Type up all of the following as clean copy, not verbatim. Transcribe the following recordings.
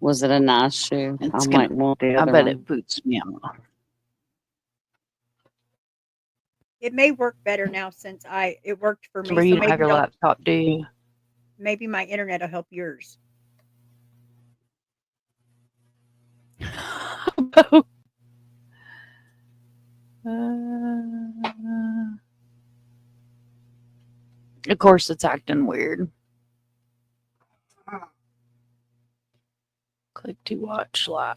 Was it a nice shoe? I It's might gonna. want the I other bet one. it boots me out. It may work better now since it worked for me, Where so you don't have maybe your don't laptop, do you? maybe my internet will help yours. Of course, it's acting weird. Click to watch live.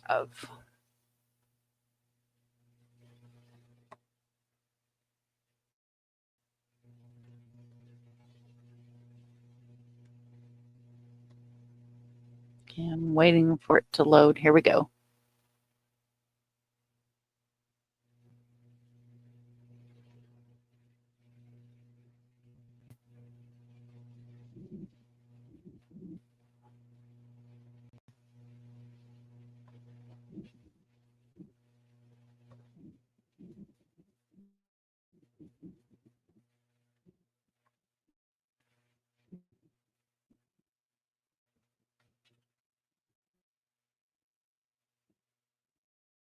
Okay, I'm waiting for it to load. Here we go.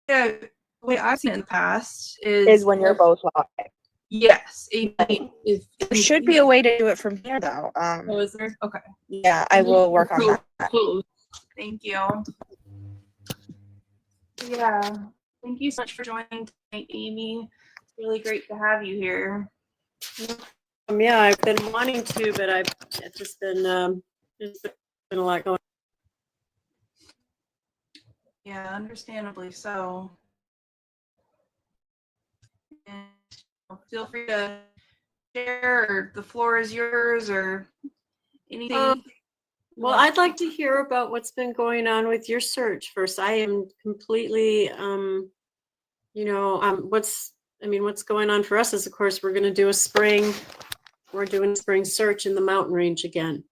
Yeah, the way I've seen it in the past Is when you're both live. yes. There should be a way to do it from here, though. Oh, is there? Okay. Yeah, I will work on that. Cool. Thank you. Yeah. Thank you so much for joining tonight, Amy. It's really great to have you here. Yeah, I've been wanting to, but it's just been a lot going on. Yeah, understandably so. And feel free to share, or the floor is yours, or anything. Well, I'd like to hear about what's been going on with your search first. I am completely, what's going on for us is, of course, we're doing a spring search in the mountain range again.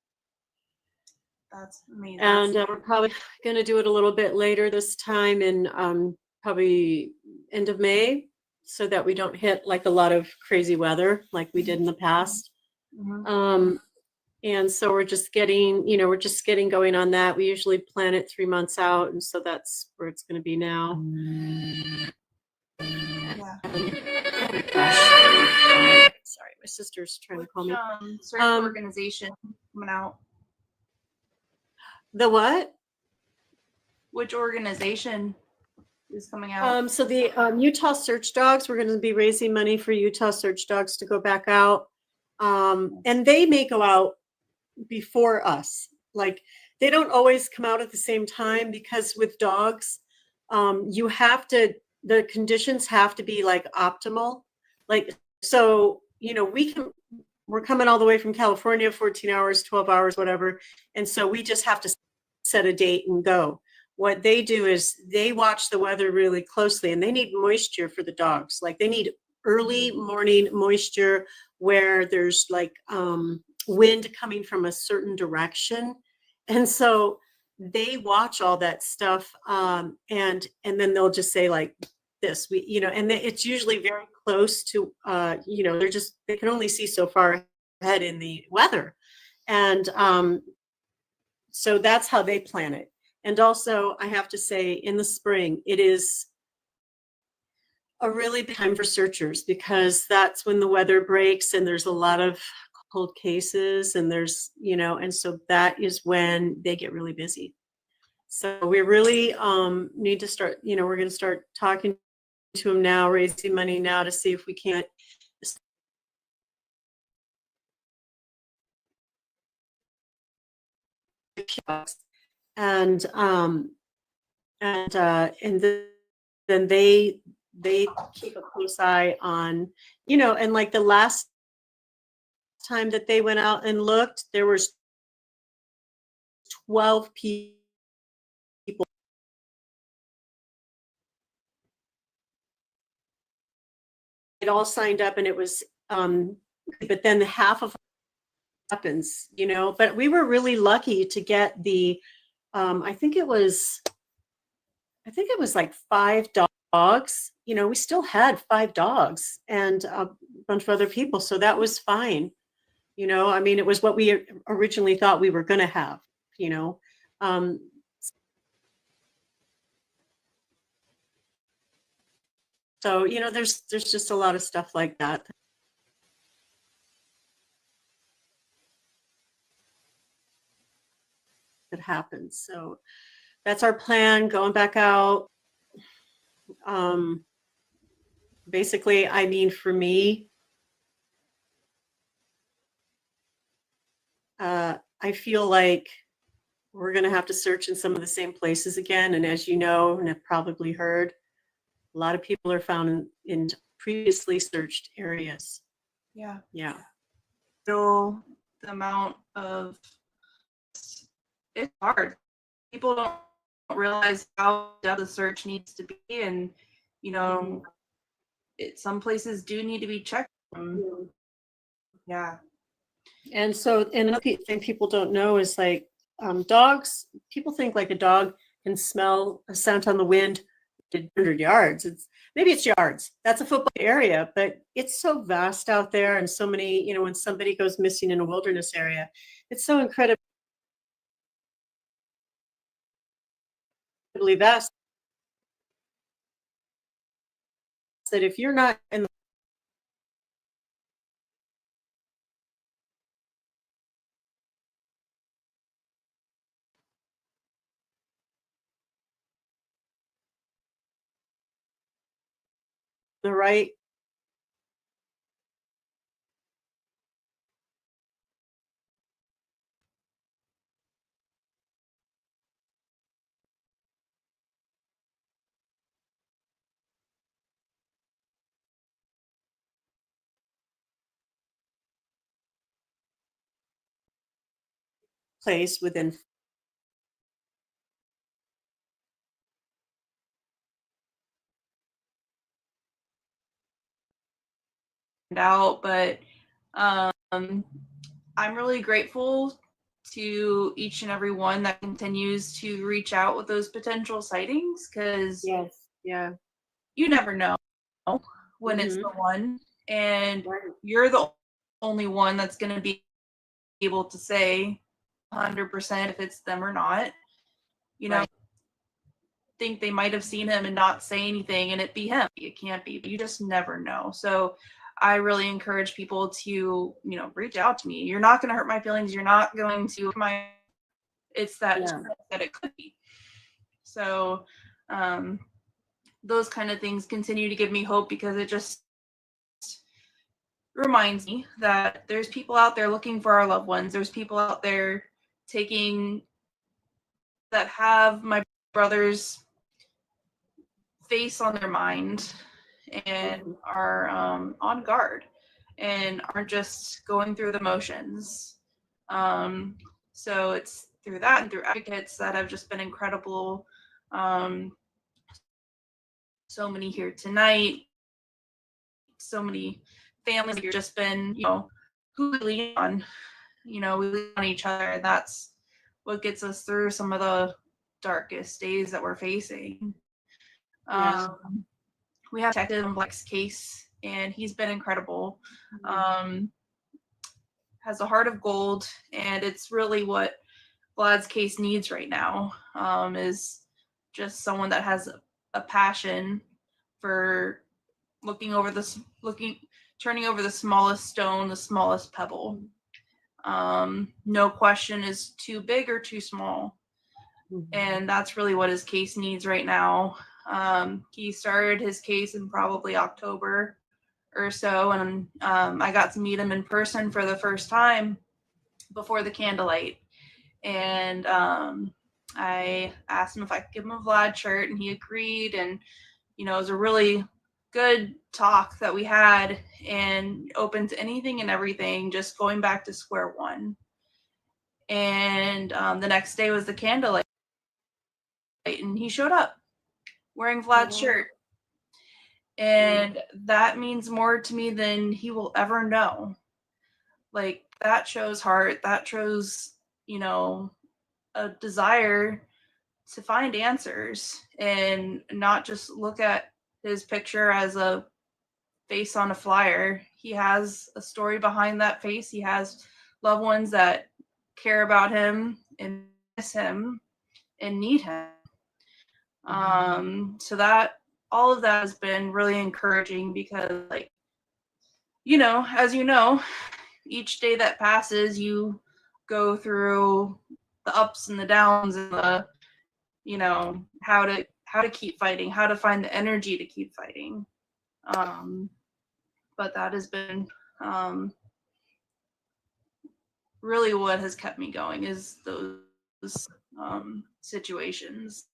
That's amazing. And we're probably going to do it a little bit later this time in probably end of May, so that we don't hit like a lot of crazy weather like we did in the past. Mm-hmm. And so we're just getting going on that. We usually plan it 3 months out, and so that's where it's going to be now. Yeah. Sorry, my sister's trying to call me. Search organization coming out. The what? Which organization is coming out? So the Utah Search Dogs, we're going to be raising money for Utah Search Dogs to go back out. And they may go out before us. Like, they don't always come out at the same time, because with dogs, the conditions have to be like optimal. Like, so, we're coming all the way from California, 14 hours, 12 hours, whatever. And so we just have to set a date and go. What they do is they watch the weather really closely, and they need moisture for the dogs. Like, they need early morning moisture where there's like wind coming from a certain direction. And so they watch all that stuff. And then they'll just say like this, and it's usually very close to, they can only see so far ahead in the weather. And so that's how they plan it. And also, I have to say, in the spring, it is a really big time for searchers, because that's when the weather breaks and there's a lot of cold cases, and there's, and so that is when they get really busy. So we really need to start, we're going to start talking to them now, raising money now to see if we can't. And then they keep a close eye on, and like the last time that they went out and looked, there was 12 people. It all signed up, and it was, but then half of happens, but we were really lucky to get the, I think it was like 5 dogs. We still had 5 dogs and a bunch of other people. So that was fine. It was what we originally thought we were going to have, So, you know, there's just a lot of stuff like that that happens. So that's our plan, going back out. Basically, I mean, for me, I feel like we're going to have to search in some of the same places again. And as you know, and have probably heard, a lot of people are found in previously searched areas. Yeah. Yeah. Still, the amount of it's hard. People don't realize how depth the search needs to be, and you know, some places do need to be checked. Yeah. And so, and another thing people don't know is like dogs, people think like a dog can smell a scent on the wind to 100 yards. Maybe it's yards. That's a football area, but it's so vast out there, and so many, you know, when somebody goes missing in a wilderness area, it's so incredibly vast that if you're not in the right place within out, but I'm really grateful to each and every one that continues to reach out with those potential sightings, because yeah, you never know when it's the one, and you're the only one that's going to be able to say 100% if it's them or not. You know, think they might have seen him and not say anything and it be him. It can't be. You just never know. So I really encourage people to, you know, reach out to me. You're not going to hurt my feelings. You're not going to it's that that it could be. So those kind of things continue to give me hope, because it just reminds me that there's people out there looking for our loved ones. There's people out there that have my brother's face on their mind and are on guard and aren't just going through the motions. So it's through that and through advocates that have just been incredible. So many here tonight, so many families have just been, you know, who we lean on. You know, we lean on each other, and that's what gets us through some of the darkest days that we're facing. We have Detective Black's case, and he's been incredible. Has a heart of gold, and it's really what Vlad's case needs right now, is just someone that has a passion for turning over the smallest stone, the smallest pebble. No question is too big or too small. And that's really what his case needs right now. He started his case in probably October or so, and I got to meet him in person for the first time before the candlelight. And I asked him if I could give him a Vlad shirt, and he agreed. And, you know, it was a really good talk that we had, and open to anything and everything, just going back to square one. And the next day was the candlelight, and he showed up wearing Vlad's shirt. And that means more to me than he will ever know. Like, that shows heart. That shows, you know, a desire to find answers and not just look at his picture as a face on a flyer. He has a story behind that face. He has loved ones that care about him and miss him and need him. So that all of that has been really encouraging because, like, you know, as you know, each day that passes, you go through the ups and the downs and the, you know, how to keep fighting, how to find the energy to keep fighting. But that has been really what has kept me going is those situations.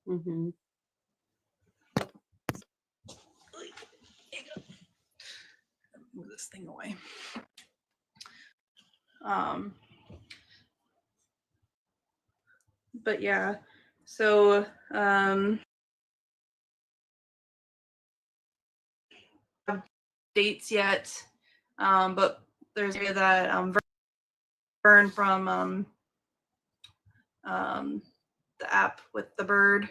Mhm. Move this thing away. But yeah, so dates yet, but there's area that Vern from the app with the bird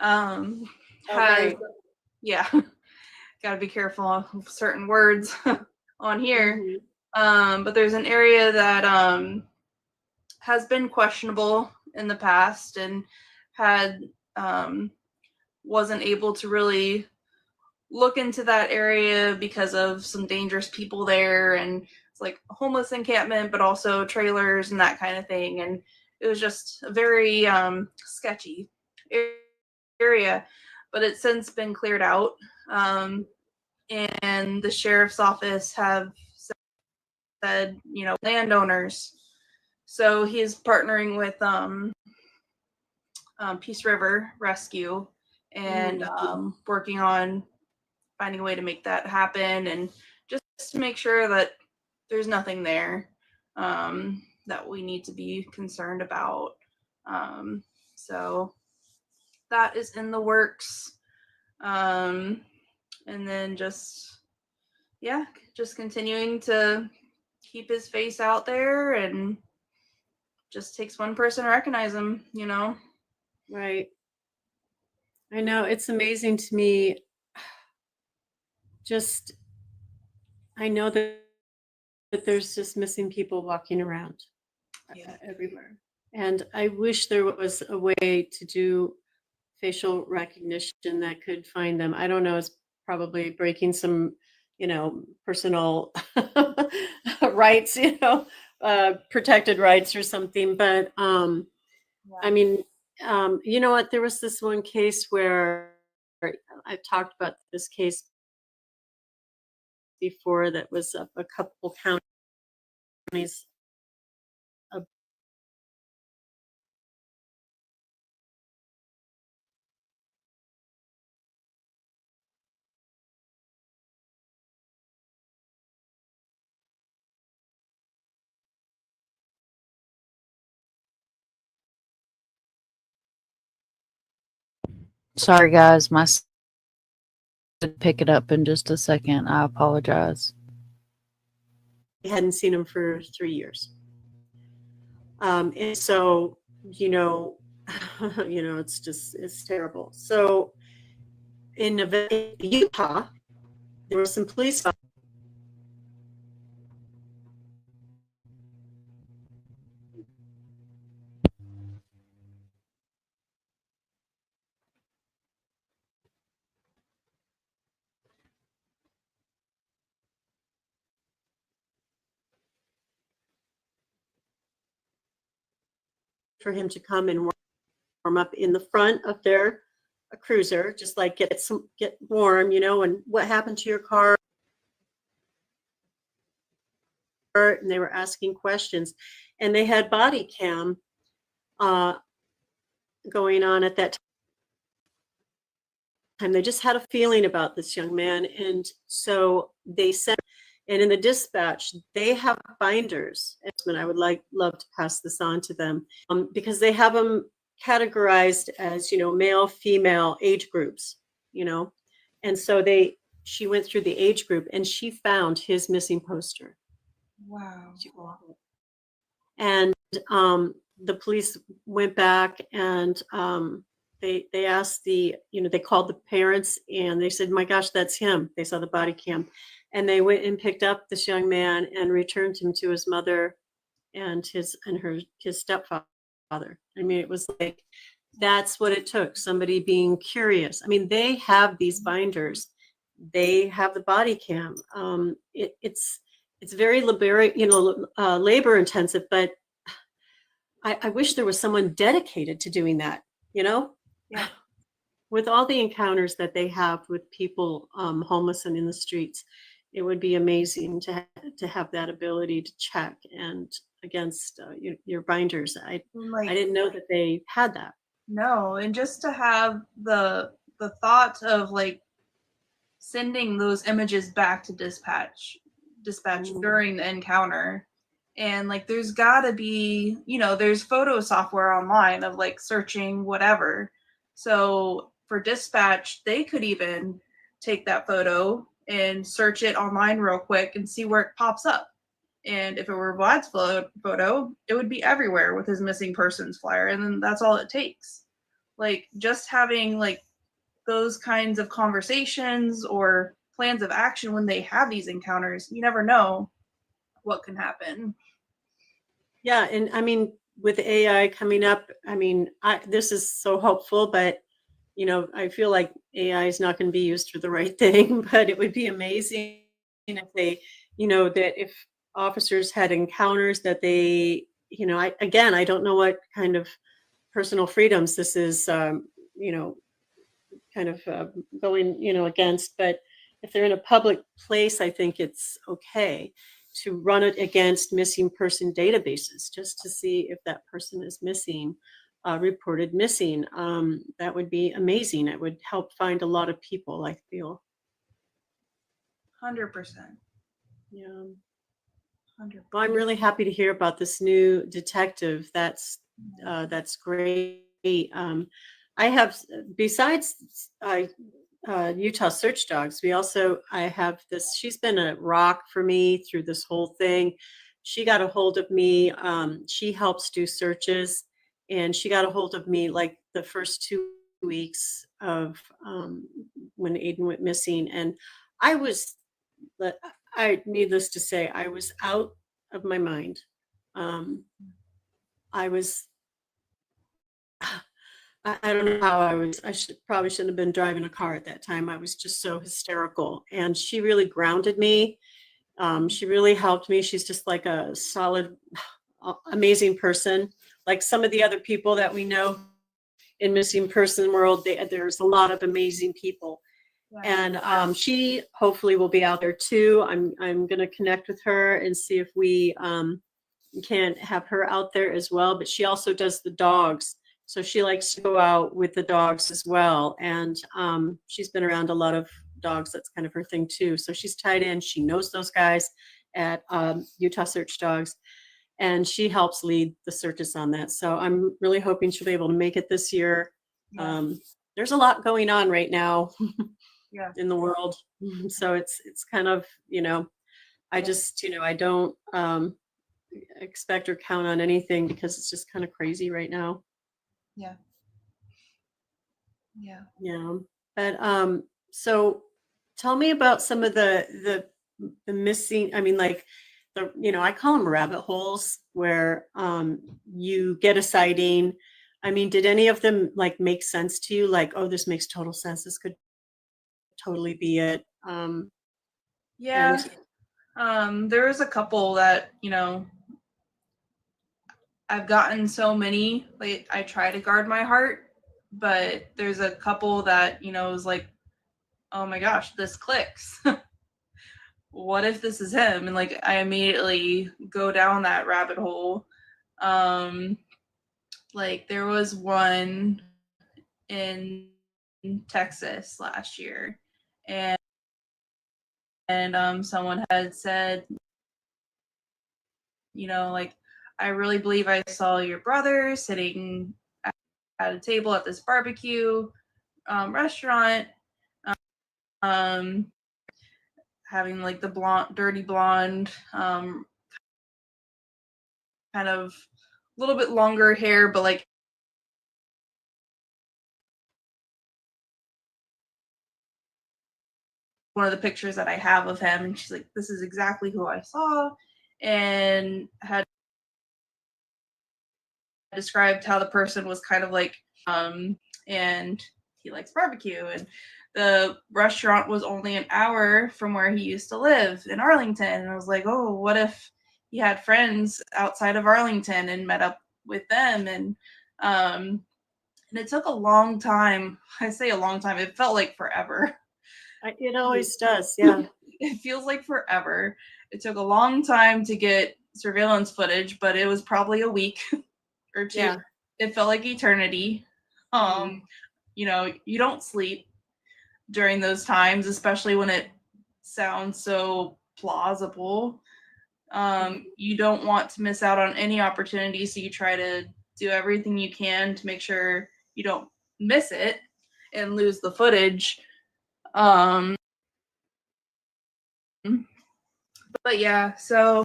Oh, has, right. yeah, got to be careful of certain words on here. Mhm. But there's an area that has been questionable in the past and had wasn't able to really look into that area because of some dangerous people there, and it's like a homeless encampment but also trailers and that kind of thing, and it was just a very sketchy area, but it's since been cleared out, and the sheriff's office have said, you know, landowners, so he's partnering with Peace River Rescue and working on finding a way to make that happen and just to make sure that there's nothing there that we need to be concerned about. So that is in the works. And then just, yeah, just continuing to keep his face out there, and just takes one person to recognize him, you know? Right. I know, it's amazing to me. Just, I know that there's just missing people walking around everywhere. And I wish there was a way to do facial recognition that could find them. I don't know, it's probably breaking some, you know, personal rights, you know, protected rights or something. But I mean, you know what? There was this one case where I've talked about this case before that was a couple counties Sorry, guys. My pick it up in just a second. I apologize. hadn't seen him for 3 years. And so, you know, it's terrible. So in Utah, there were some police for him to come and warm up in the front of their cruiser, just like get warm, you know, and what happened to your car? And they were asking questions, and they had body cam going on at that time. They just had a feeling about this young man, and so they sent. And in the dispatch, they have binders, and I would love to pass this on to them because they have them categorized as, you know, male, female, age groups, you know, and so she went through the age group and she found his missing poster. Wow. And the police went back and they asked they called the parents and they said, my gosh, that's him. They saw the body cam, and they went and picked up this young man and returned him to his mother and his stepfather. I mean, it was like That's what it took. Somebody being curious. I mean, they have these binders. They have the body cam. It's very labor intensive, but I wish there was someone dedicated to doing that, you know? Yeah. With all the encounters that they have with people homeless and in the streets, it would be amazing to have that ability to check and against your binders. I Like, didn't know that they had that. no, and just to have the thought of like sending those images back to dispatch during the encounter, and like there's gotta be, there's photo software online of like searching whatever. So for dispatch, they could even take that photo and search it online real quick and see where it pops up. And if it were Vlad's photo, it would be everywhere with his missing persons flyer, and then that's all it takes. Like just having like those kinds of conversations or plans of action when they have these encounters, you never know what can happen. Yeah, and I mean, with AI coming up, I mean, this is so hopeful, but I feel like AI is not going to be used for the right thing. But it would be amazing if they, that if officers had encounters that they, I don't know what kind of personal freedoms this is, kind of going, against, but if they're in a public place, I think it's okay to run it against missing person databases just to see if that person is missing, reported missing. That would be amazing. It would help find a lot of people, I feel. 100%. Yeah. 100%. Well, I'm really happy to hear about this new detective. That's great. I have, besides Utah Search Dogs, I have this, she's been a rock for me through this whole thing. She got a hold of me. She helps do searches, and she got a hold of me like the first 2 weeks of when Aiden went missing. And needless to say, I was out of my mind. I was, I don't know how probably shouldn't have been driving a car at that time. I was just so hysterical, and she really grounded me. She really helped me. She's just like a solid, amazing person. Like some of the other people that we know in missing person world, there's a lot of amazing people. Yeah. And she hopefully will be out there too. I'm going to connect with her and see if we can have her out there as well. But she also does the dogs. So she likes to go out with the dogs as well. And she's been around a lot of dogs. That's kind of her thing too. So she's tied in. She knows those guys at Utah Search Dogs. And she helps lead the searches on that. So I'm really hoping she'll be able to make it this year. Yeah. There's a lot going on right now Yeah. in the world. So it's kind of, I just, I don't expect or count on anything because it's just kind of crazy right now. Yeah. Yeah. Yeah. But so tell me about some of the missing, I mean, like I call them rabbit holes where you get a sighting. I mean, did any of them like make sense to you? Like, oh, this makes total sense. This could totally be it. Yeah. There was a couple that, I've gotten so many, like I try to guard my heart, but there's a couple that, is like, oh my gosh, this clicks. What if this is him? And like I immediately go down that rabbit hole. Like there was one in Texas last year, and someone had said, like, I really believe I saw your brother sitting at a table at this barbecue restaurant, having like the dirty blonde, kind of a little bit longer hair, but like one of the pictures that I have of him, and she's like, this is exactly who I saw, and had described how the person was kind of like And he likes barbecue, and the restaurant was only an hour from where he used to live in Arlington. And I was like, oh, what if he had friends outside of Arlington and met up with them? And it took a long time. I say a long time. It felt like forever. It always does. Yeah. It feels like forever. It took a long time to get surveillance footage, but it was probably a week or two. Yeah. It felt like eternity. You know, you don't sleep during those times, especially when it sounds so plausible. You don't want to miss out on any opportunity, so you try to do everything you can to make sure you don't miss it and lose the footage. But yeah, so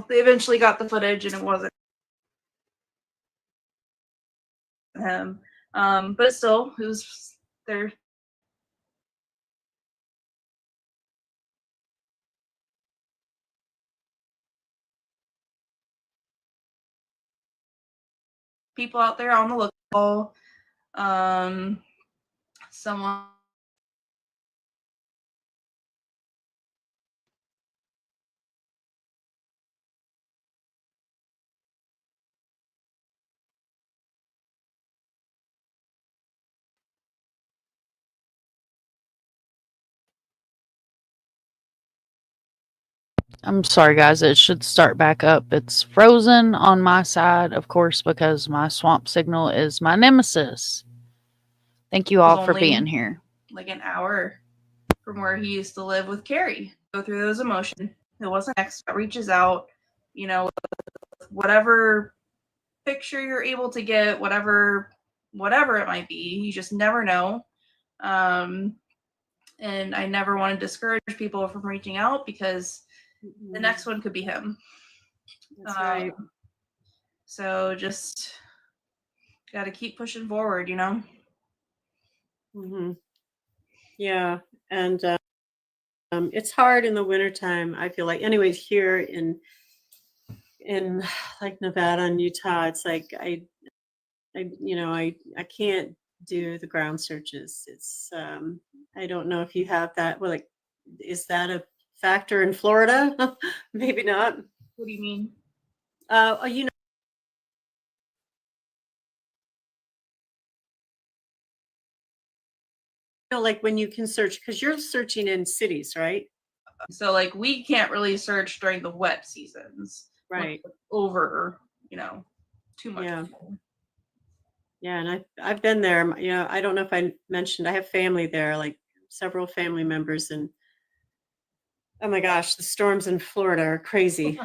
they eventually got the footage, and it wasn't him. But still, it was there. People out there on the lookout. Someone I'm sorry, guys. It should start back up. It's frozen on my side, of course, because my swamp signal is my nemesis. Thank you all for only- being here. like an hour from where he used to live with Carrie. Go through those emotions. It wasn't next that reaches out, you know, whatever picture you're able to get, whatever it might be. You just never know. And I never want to discourage people from reaching out because the next one could be him. That's right. So just got to keep pushing forward, you know? Mm-hmm. Yeah. And it's hard in the wintertime, I feel like. Anyways, here in like Nevada and Utah, it's like I can't do the ground searches. It's I don't know if you have that. Well, like, is that a factor in Florida? Maybe not. What do you mean? You know, like when you can search, because you're searching in cities, right? So like we can't really search during the wet seasons. Right. Over, you know, too much. Yeah. people. Yeah, and I've been there. You know, I don't know if I mentioned I have family there, like several family members, and oh my gosh, the storms in Florida are crazy.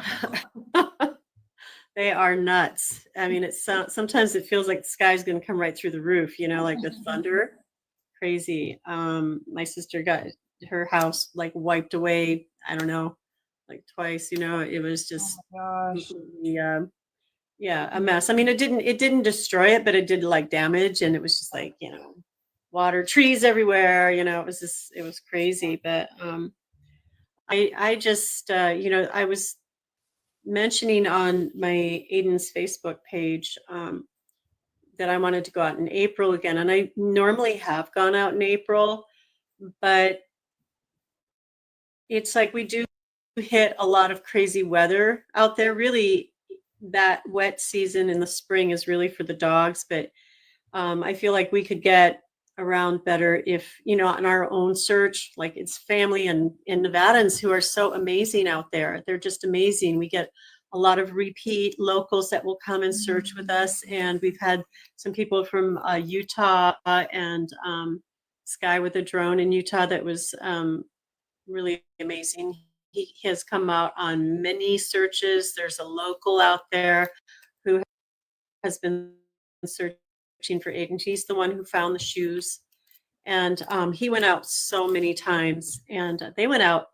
They are nuts. I mean, it's sometimes it feels like the sky's going to come right through the roof. You know, like the thunder, crazy. My sister got her house like wiped away. I don't know, like twice. You know, it was just completely, yeah, a mess. I mean, it didn't destroy it, but it did like damage, and it was just like, you know, water, trees everywhere. You know, it was crazy. But I just you know, I was mentioning on my Aiden's Facebook page that I wanted to go out in April again, and I normally have gone out in April, but it's like we do hit a lot of crazy weather out there. Really, that wet season in the spring is really for the dogs, but I feel like we could get around better if, you know, on our own search, like it's family and Nevadans who are so amazing out there. They're just amazing. We get a lot of repeat locals that will come and search with us. And we've had some people from Utah and Sky with a Drone in Utah that was really amazing. He has come out on many searches. There's a local out there who has been searching for Aiden. He's the one who found the shoes. And he went out so many times. And they went out.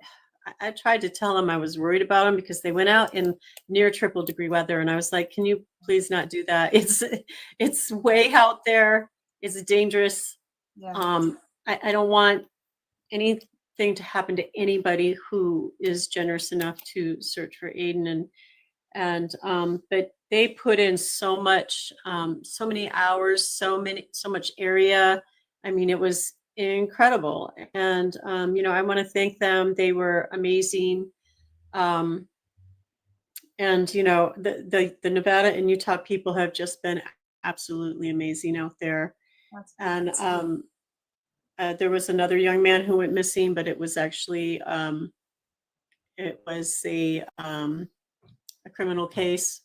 I tried to tell him I was worried about him because they went out in near triple degree weather. And I was like, can you please not do that? It's way out there. It's dangerous. Yeah. I don't want anything to happen to anybody who is generous enough to search for Aiden. But they put in so much, so many hours, so much area. I mean, it was incredible. And, I want to thank them. They were amazing. And, the Nevada and Utah people have just been absolutely amazing out there. And there was another young man who went missing, but it was actually, it was a criminal case,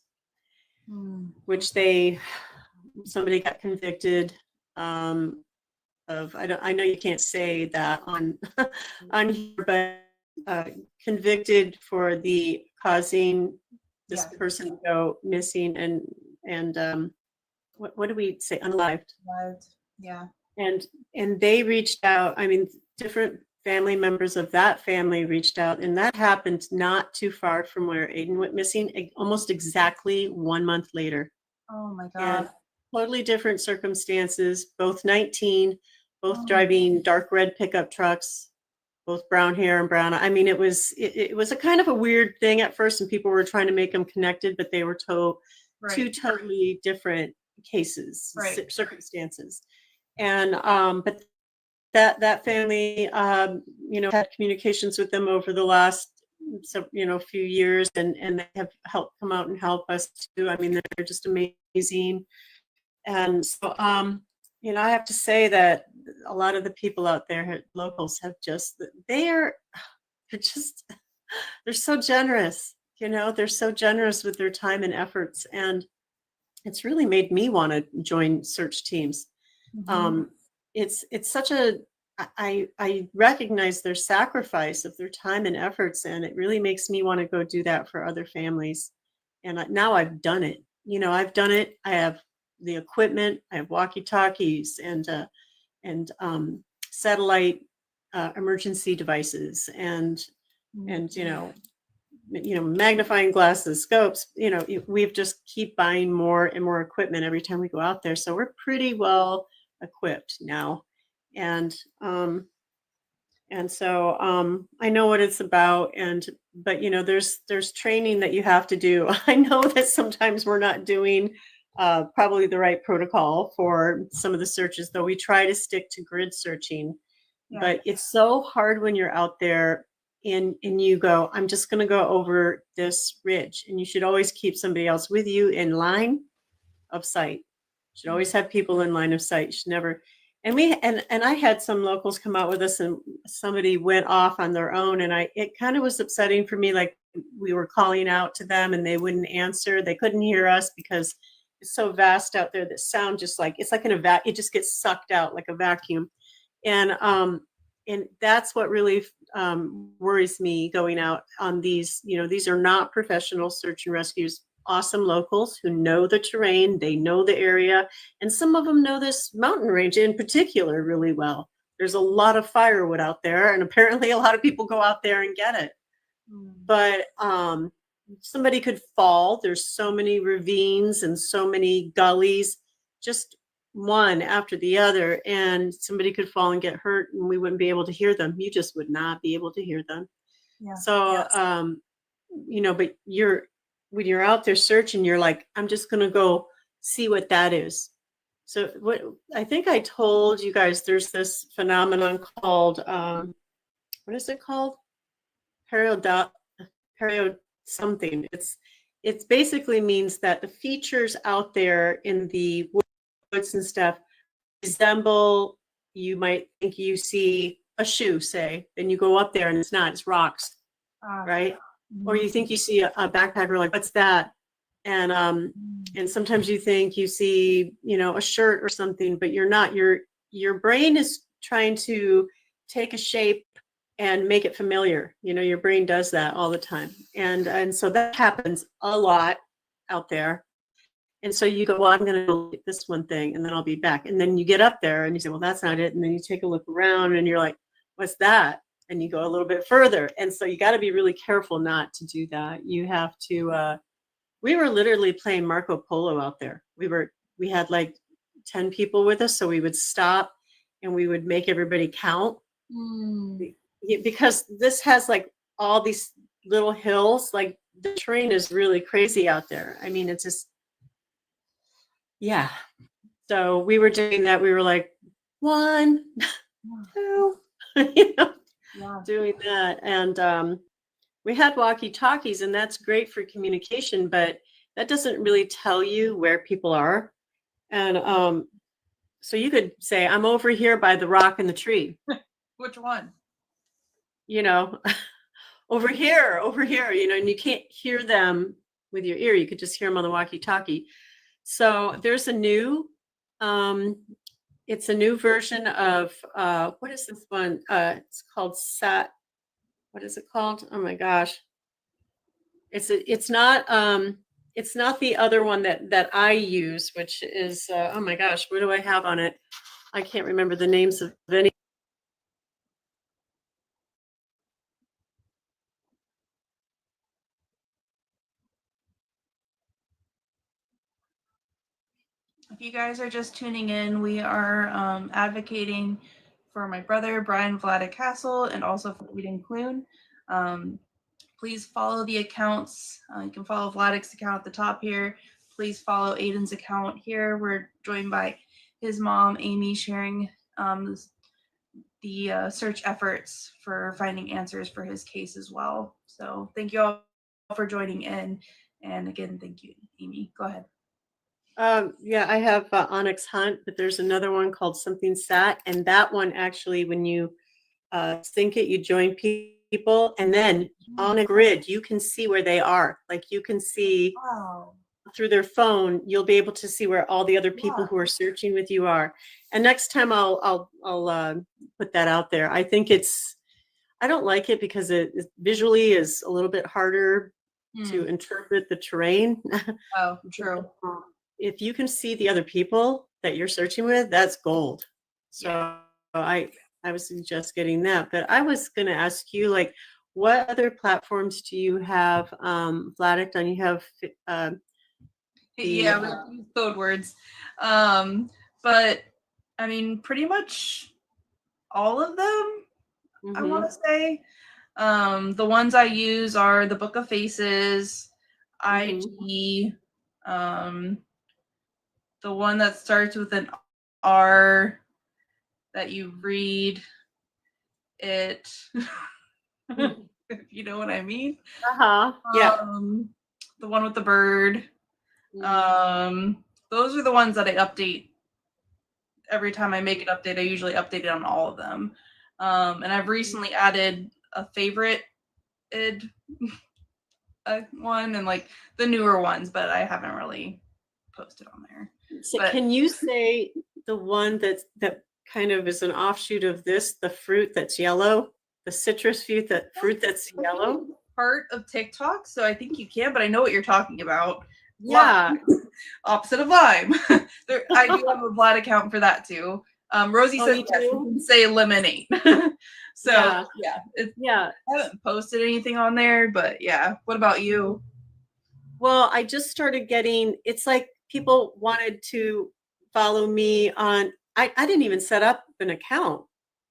which somebody got convicted of. I know you can't say that on on here, but convicted for the causing this person to go missing and what do we say, unalived. Yeah. And they reached out. I mean, different family members of that family reached out, and that happened not too far from where Aiden went missing, almost exactly 1 month later. Oh my And God. totally different circumstances, both 19, both driving dark red pickup trucks, both brown hair and brown. I mean, it was a kind of a weird thing at first, and people were trying to make them connected, but they were two totally different cases, circumstances. And but that family, had communications with them over the last few years, and they have helped come out and help us too. I mean, they're just amazing. And so I have to say that a lot of the people out there, locals, have they're so generous. They're so generous with their time and efforts, and it's really made me want to join search teams. It's such I recognize their sacrifice of their time and efforts, and it really makes me want to go do that for other families. And now I've done it. I've done it. I have the equipment. I have walkie-talkies and satellite emergency devices and magnifying glasses, scopes. We've just keep buying more and more equipment every time we go out there. So we're pretty well equipped now. And so I know what it's about, but there's training that you have to do. I know that sometimes we're not doing probably the right protocol for some of the searches, though we try to stick to grid searching. But it's so hard when you're out there and you go, I'm just going to go over this ridge, and you should always keep somebody else with you in line of sight. You should always have people in line of sight. You should never. And I had some locals come out with us, and somebody went off on their own, and it kind of was upsetting for me. Like, we were calling out to them and they wouldn't answer. They couldn't hear us because it's so vast out there that sound just like, it's like it just gets sucked out like a vacuum. And that's what really worries me going out on these. These are not professional search and rescues. Awesome locals who know the terrain, they know the area, and some of them know this mountain range in particular really well. There's a lot of firewood out there, and apparently a lot of people go out there and get it. But somebody could fall. There's so many ravines and so many gullies, just one after the other, and somebody could fall and get hurt, and we wouldn't be able to hear them. You just would not be able to hear them. So but when you're out there searching, you're like, I'm just going to go see what that is. So what I think I told you guys, there's this phenomenon called, what is it called? Perio something. It basically means that the features out there in the woods and stuff resemble, you might think you see a shoe, say, then you go up there and it's not, it's rocks, right? Or you think you see a backpack, or like, what's that? And sometimes you think you see, a shirt or something, but you're not. Your brain is trying to take a shape and make it familiar. Your brain does that all the time. And so that happens a lot out there. And so you go, well, I'm going to go get this one thing, and then I'll be back. And then you get up there and you say, well, that's not it. And then you take a look around and you're like, what's that? And you go a little bit further. And so you got to be really careful not to do that. You have to, we were literally playing Marco Polo out there. We had like 10 people with us. So we would stop and we would make everybody count because this has like all these little hills. Like, the terrain is really crazy out there. I mean, it's just Yeah. So we were doing that. We were like, 1, 2, you know, Yeah. doing that. And we had walkie-talkies, and that's great for communication, but that doesn't really tell you where people are. And so you could say, I'm over here by the rock and the tree, Which one? you know, over here, you know, and you can't hear them with your ear. You could just hear them on the walkie-talkie. So there's a new, it's a new version of, what is this one? It's called what is it called? Oh my gosh. It's not the other one that I use, which is, oh my gosh, what do I have on it? I can't remember the names of any. If you guys are just tuning in, we are advocating for my brother, Bryan Vladek Hasel, and also for Eden Clune. Please follow the accounts. You can follow Vladek's account at the top here. Please follow Aiden's account here. We're joined by his mom, Amy, sharing the search efforts for finding answers for his case as well. So thank you all for joining in. And again, thank you, Amy. Go ahead. Yeah, I have Onyx Hunt, but there's another one called Something Sat, and that one actually, when you sync it, you join people, and then on a grid, you can see where they are. Like you can see through their phone, you'll be able to see where all the other people who are searching with you are. And next time I'll put that out there. I think I don't like it because it visually is a little bit harder to interpret the terrain. Oh, true. If you can see the other people that you're searching with, that's gold. So I would suggest getting that. But I was going to ask you, like, what other platforms do you have, Vladek? And you have we use code words. But I mean, pretty much all of them, I want to say. The ones I use are the Book of Faces, IG, the one that starts with an R that you read it, if you know what I mean. Yeah. The one with the bird. Those are the ones that I update. Every time I make an update, I usually update it on all of them. And I've recently added a favorite one and like the newer ones, but I haven't really posted on there. So But can you say the one that kind of is an offshoot of this, the fruit that's yellow, the citrus fruit that's yellow? Part of TikTok, so I think you can, but I know what you're talking about. Yeah. Opposite of lime. I do have a Vlad account for that too. Rosie says you yes, do? you can say lemonade. So Yeah. I haven't posted anything on there, but yeah. What about you? Well, I just started getting, it's like people wanted to follow me on, I didn't even set up an account,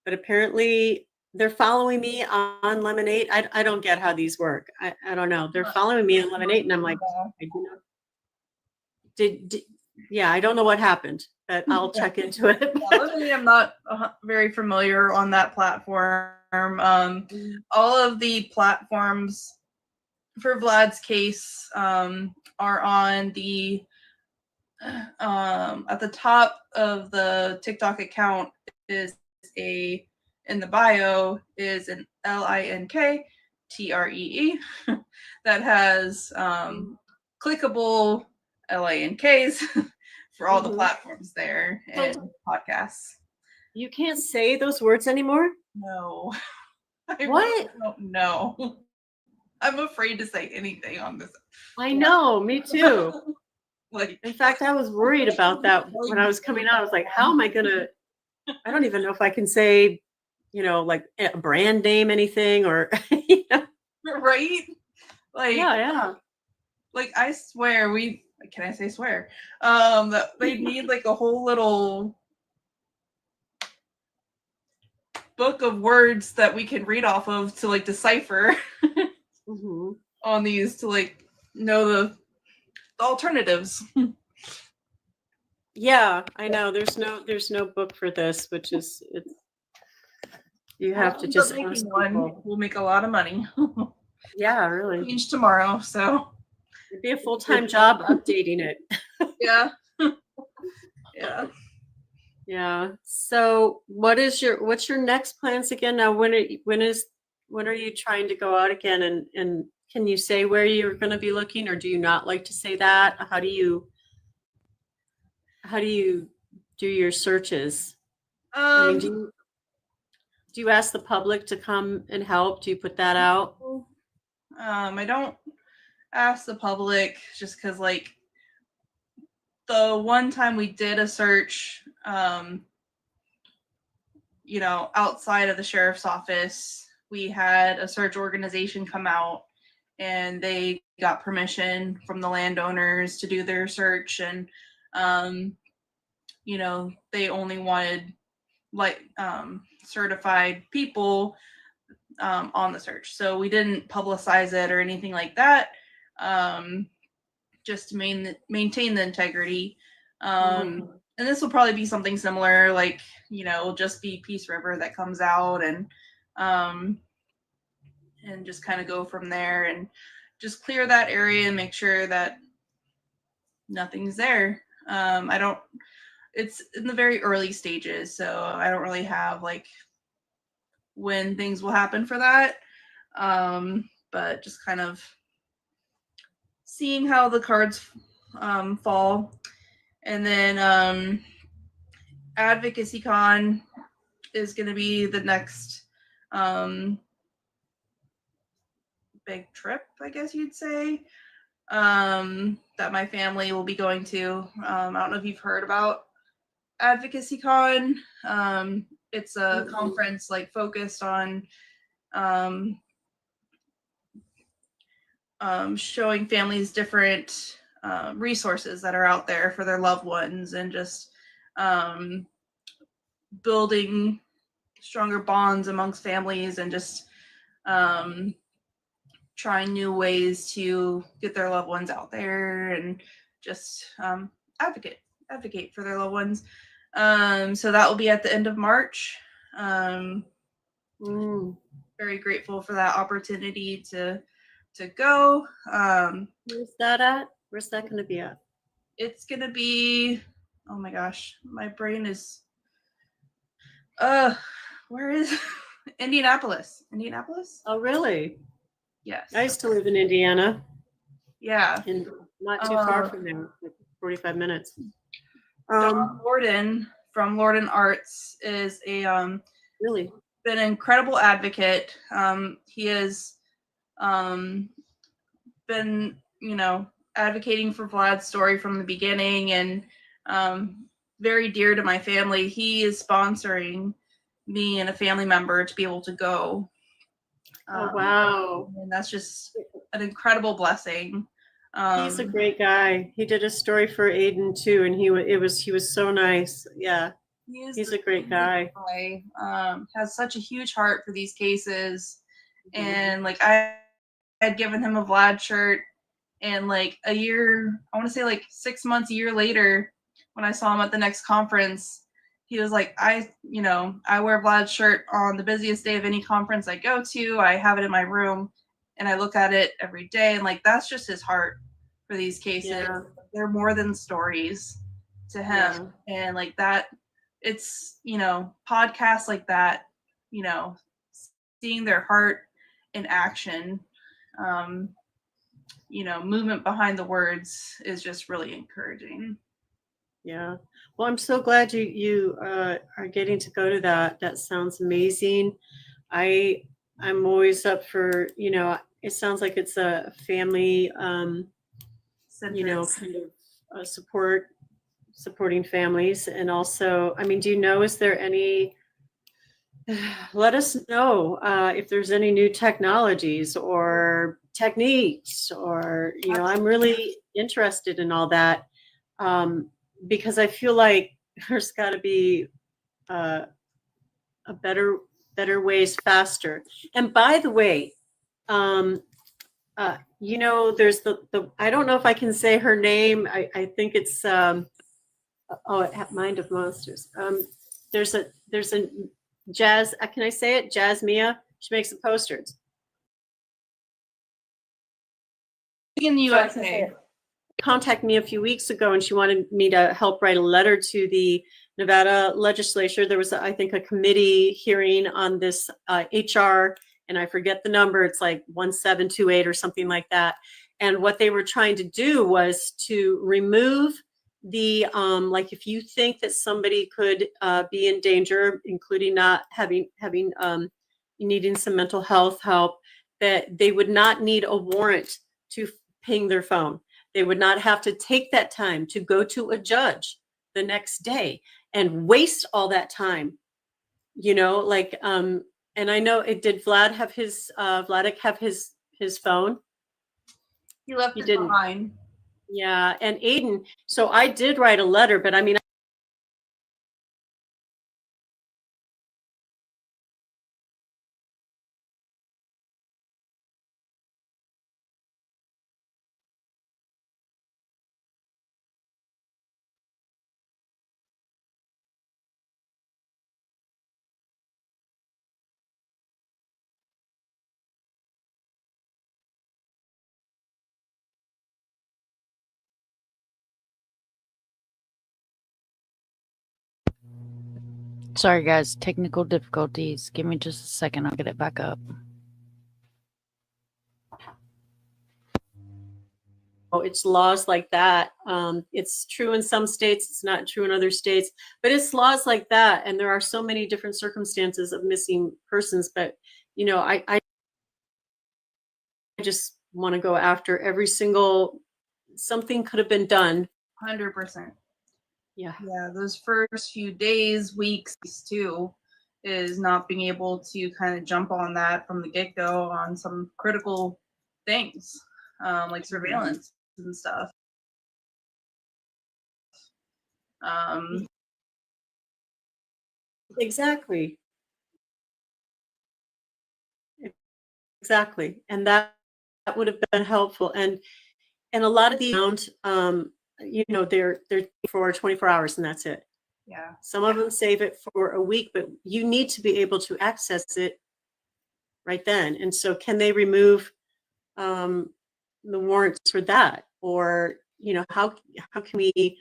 but apparently they're following me on Lemonade. I don't get how these work. I don't know. They're following me on Lemonade, and I'm like, I do not. Yeah, I don't know what happened, but I'll check into it. I'm not very familiar on that platform. All of the platforms for Vlad's case are on the at the top of the TikTok account is in the bio is an LINKTREE that has clickable LINKs for all the platforms there and podcasts. You can't say those words anymore? No. What? No. I'm afraid to say anything on this. I know, me too. In fact, I was worried about that when I was coming out. I was like, how am I gonna, I don't even know if I can say, like a brand name, anything, or right? Like yeah. Like I swear can I say swear? That they need like a whole little book of words that we can read off of to like decipher on these to like know the alternatives. Yeah, I know. There's no book for this, which is you have to I'll end up just making ask one. people. We'll make a lot of money. Yeah, really. Change tomorrow, so It'd be a full-time job updating it. yeah. Yeah. Yeah. So what's your next plans again? Now when are you trying to go out again, and can you say where you're going to be looking, or do you not like to say that? How do you do your searches? I mean, do you ask the public to come and help? Do you put that out? I don't ask the public just because, like, the one time we did a search, outside of the sheriff's office, we had a search organization come out and they got permission from the landowners to do their search. And, they only wanted certified people on the search. So we didn't publicize it or anything like that, just to maintain the integrity. And this will probably be something similar, like, it'll just be Peace River that comes out, and just kind of go from there and just clear that area and make sure that nothing's there. It's in the very early stages, so I don't really have like when things will happen for that. But just kind of seeing how the cards fall. And then Advocacy Con is going to be the next big trip, I guess you'd say, that my family will be going to. I don't know if you've heard about Advocacy Con. It's a conference like focused on showing families different resources that are out there for their loved ones, and just building stronger bonds amongst families, and just trying new ways to get their loved ones out there, and just advocate for their loved ones. So that will be at the end of March. Very grateful for that opportunity to go. Where's that at? Where's that going to be at? It's going to be, oh my gosh, my brain is, where is Indianapolis? Oh, really? Yes. I used to live in Indiana, Yeah. and not too far from there, like 45 minutes. Don Lorden from Lorden Arts is a Really been an incredible advocate. He has been, advocating for Vlad's story from the beginning, and very dear to my family. He is sponsoring me and a family member to be able to go. Oh, wow. And that's just an incredible blessing. He's a great guy. He did a story for Aiden too, and he was so nice. Yeah, he's a great guy. Has such a huge heart for these cases, and like I had given him a Vlad shirt, and like a year, I want to say like 6 months, a year later, when I saw him at the next conference, he was like, I wear Vlad's shirt on the busiest day of any conference I go to. I have it in my room, and I look at it every day, and like that's just his heart for these cases. Yeah. They're more than stories to him. Yeah. And like that, it's podcasts like that, seeing their heart in action, movement behind the words is just really encouraging. Yeah. Well, I'm so glad you are getting to go to that. That sounds amazing. I'm always up for, it sounds like it's a family, kind of supporting families. And also, I mean, do you know, is there any, let us know if there's any new technologies or techniques, or, I'm really interested in all that. Because I feel like there's got to be a better ways, faster. And by the way, there's the I don't know if I can say her name. I think it's Mind of Monsters. There's a Jazz. Can I say it? Jazz Mia. She makes the posters. In the So I can say USA. it. Contacted me a few weeks ago, and she wanted me to help write a letter to the Nevada legislature. There was, I think, a committee hearing on this HR, and I forget the number. It's like 1728 or something like that. And what they were trying to do was to remove the like, if you think that somebody could be in danger, including not having needing some mental health help, that they would not need a warrant to ping their phone. They would not have to take that time to go to a judge the next day and waste all that time, like, and I know it did Vladek have his phone? He left He it didn't. behind. Yeah. And Aiden, so I did write a letter, but I mean, Sorry, guys. Technical difficulties. Give me just a second. I'll get it back up. it's laws like that. It's true in some states, it's not true in other states, but it's laws like that. And there are so many different circumstances of missing persons. But, I just want to go after every single, something could have been done. 100%. Yeah. Yeah, those first few days, weeks too, is not being able to kind of jump on that from the get-go on some critical things, like surveillance and stuff. Exactly. Exactly. And that would have been helpful. And a lot of these they're for 24 hours and that's it. Yeah. Some of them save it for a week, but you need to be able to access it right then. And so can they remove the warrants for that? Or, how can we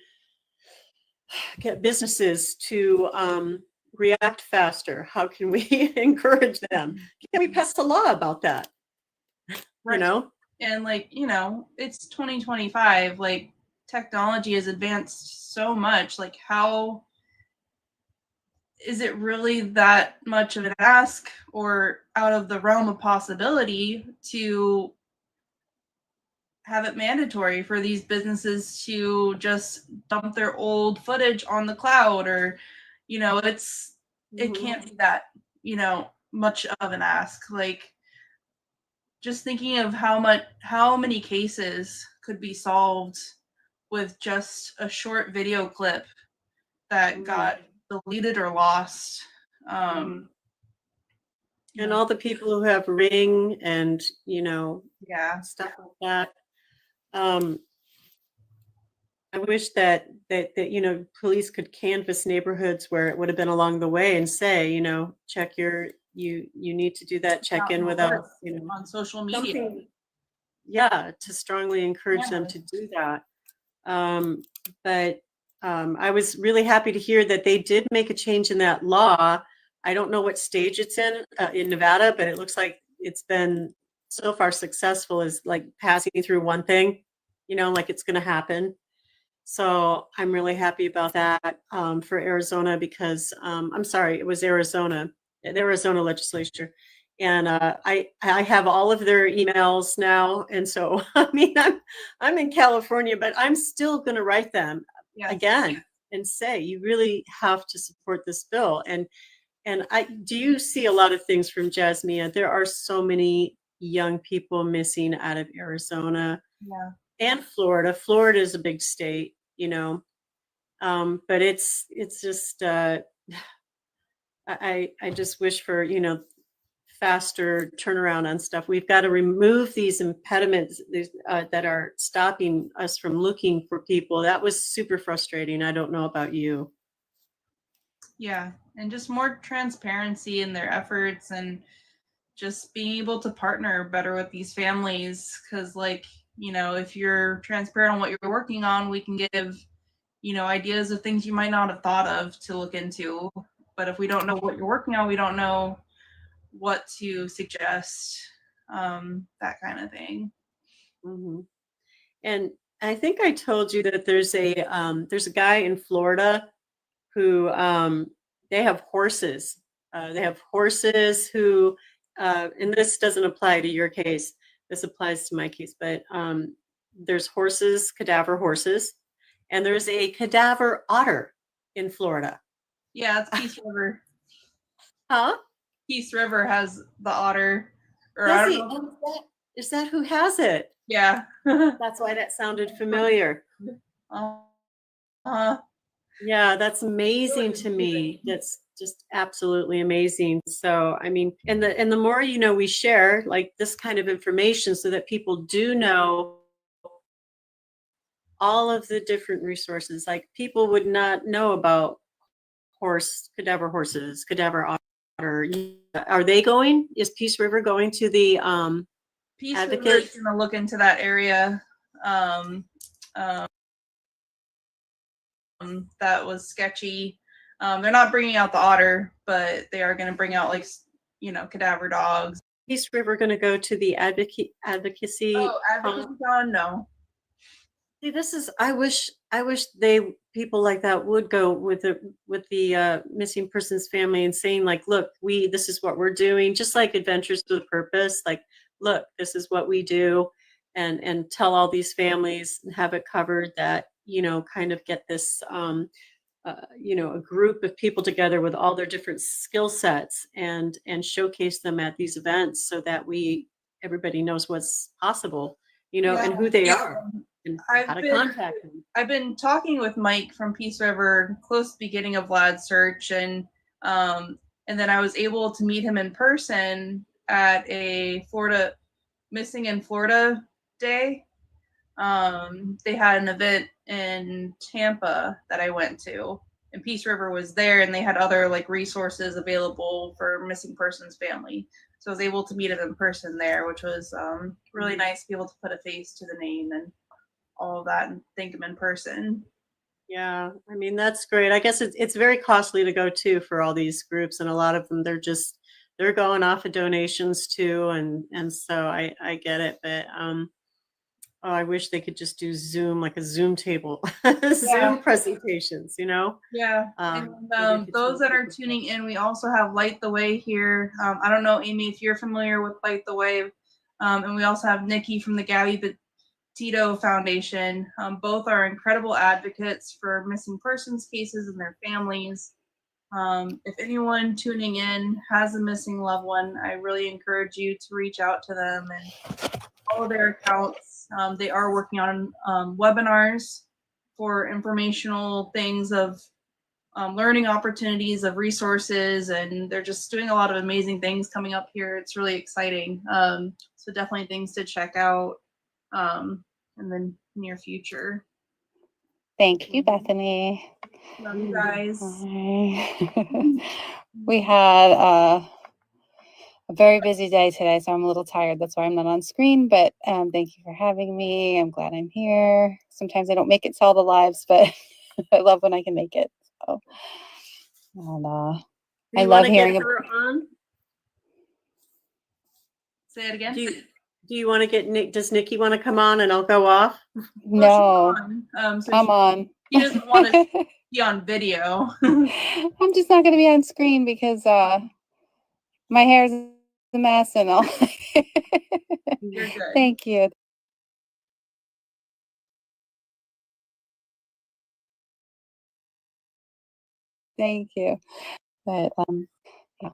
get businesses to react faster? How can we encourage them? Can we pass a law about that? Right. And it's 2025, like technology has advanced so much. Like, how is it really that much of an ask or out of the realm of possibility to have it mandatory for these businesses to just dump their old footage on the cloud? Or it can't be that much of an ask. Like, just thinking of how many cases could be solved with just a short video clip that got deleted or lost. And all the people who have Ring and stuff like that. I wish that police could canvass neighborhoods where it would have been along the way and say, check you need to do that, check in with us, on social media. Yeah, to strongly encourage them to do that. But I was really happy to hear that they did make a change in that law. I don't know what stage it's in Nevada, but it looks like it's been so far successful as like passing through one thing, like it's going to happen. So I'm really happy about that for Arizona because I'm sorry, it was Arizona, the Arizona legislature. And I have all of their emails now. And so, I mean, I'm in California, but I'm still going to write them again and say, you really have to support this bill. And I do see a lot of things from Jasmia. There are so many young people missing out of Arizona and Florida. Florida is a big state, but it's just, I just wish for, faster turnaround on stuff. We've got to remove these impediments that are stopping us from looking for people. That was super frustrating. I don't know about you. Yeah, and just more transparency in their efforts, and just being able to partner better with these families, because like, you know, if you're transparent on what you're working on, we can give, you know, ideas of things you might not have thought of to look into. But if we don't know what you're working on, we don't know what to suggest, that kind of thing. Mm-hmm. And I think I told you that there's a guy in Florida who they have horses. They have horses who, and this doesn't apply to your case. This applies to my case, but there's horses, cadaver horses, and there's a cadaver otter in Florida. Yeah, it's Peace River. Huh? Peace River has the otter. Or Does I don't he? know. Oh, is that who has it? Yeah. That's why that sounded familiar. uh, Yeah, that's amazing to me. That's just absolutely amazing. So, I mean, and the more, you know, we share like this kind of information so that people do know all of the different resources. Like people would not know about cadaver horses, cadaver otter. Are they going? Is Peace River going to the Peace River advocate? is going to look into that area. That was sketchy. They're not bringing out the otter, but they are going to bring out, like, you know, cadaver dogs. Peace River going to go to the advocacy? Oh, advocacy con? No. See, this is. I wish people like that would go with the missing persons family and saying like, look, this is what we're doing, just like Adventures with Purpose. Like, look, this is what we do, and tell all these families and have it covered. That, you know, kind of get this you know, a group of people together with all their different skill sets and showcase them at these events so that everybody knows what's possible, you know, and who they are and how to contact them. I've been talking with Mike from Peace River close to the beginning of Vlad's search, and then I was able to meet him in person at a Missing in Florida Day. They had an event in Tampa that I went to, and Peace River was there, and they had other like resources available for missing persons family. So I was able to meet him in person there, which was really nice to be able to put a face to the name and all of that and thank him in person. Yeah, I mean, that's great. I guess it's very costly to go to for all these groups, and a lot of them they're going off of donations too, and so I get it, but oh, I wish they could just do Zoom, like a Zoom table, Zoom presentations, you know? Yeah. And those that are tuning in, we also have Light the Way here. I don't know, Amy, if you're familiar with Light the Way. And we also have Nikki from the Gabby Tito Foundation. Both are incredible advocates for missing persons cases and their families. If anyone tuning in has a missing loved one, I really encourage you to reach out to them and follow their accounts. They are working on webinars for informational things of learning opportunities, of resources, and they're just doing a lot of amazing things coming up here. It's really exciting. So definitely things to check out in the near future. Thank you, Bethany. Love you guys. We had a very busy day today, so I'm a little tired. That's why I'm not on screen, but thank you for having me. I'm glad I'm here. Sometimes I don't make it to all the lives, but I love when I can make it. So, and, I love hearing her on. Say it again. Do you want to get Nick? Does Nikki want to come on and I'll go off? No, so I'm on. He doesn't want to be on video. I'm just not going to be on screen because my hair's a mess and all. You're good. Thank you. Thank you. But yeah,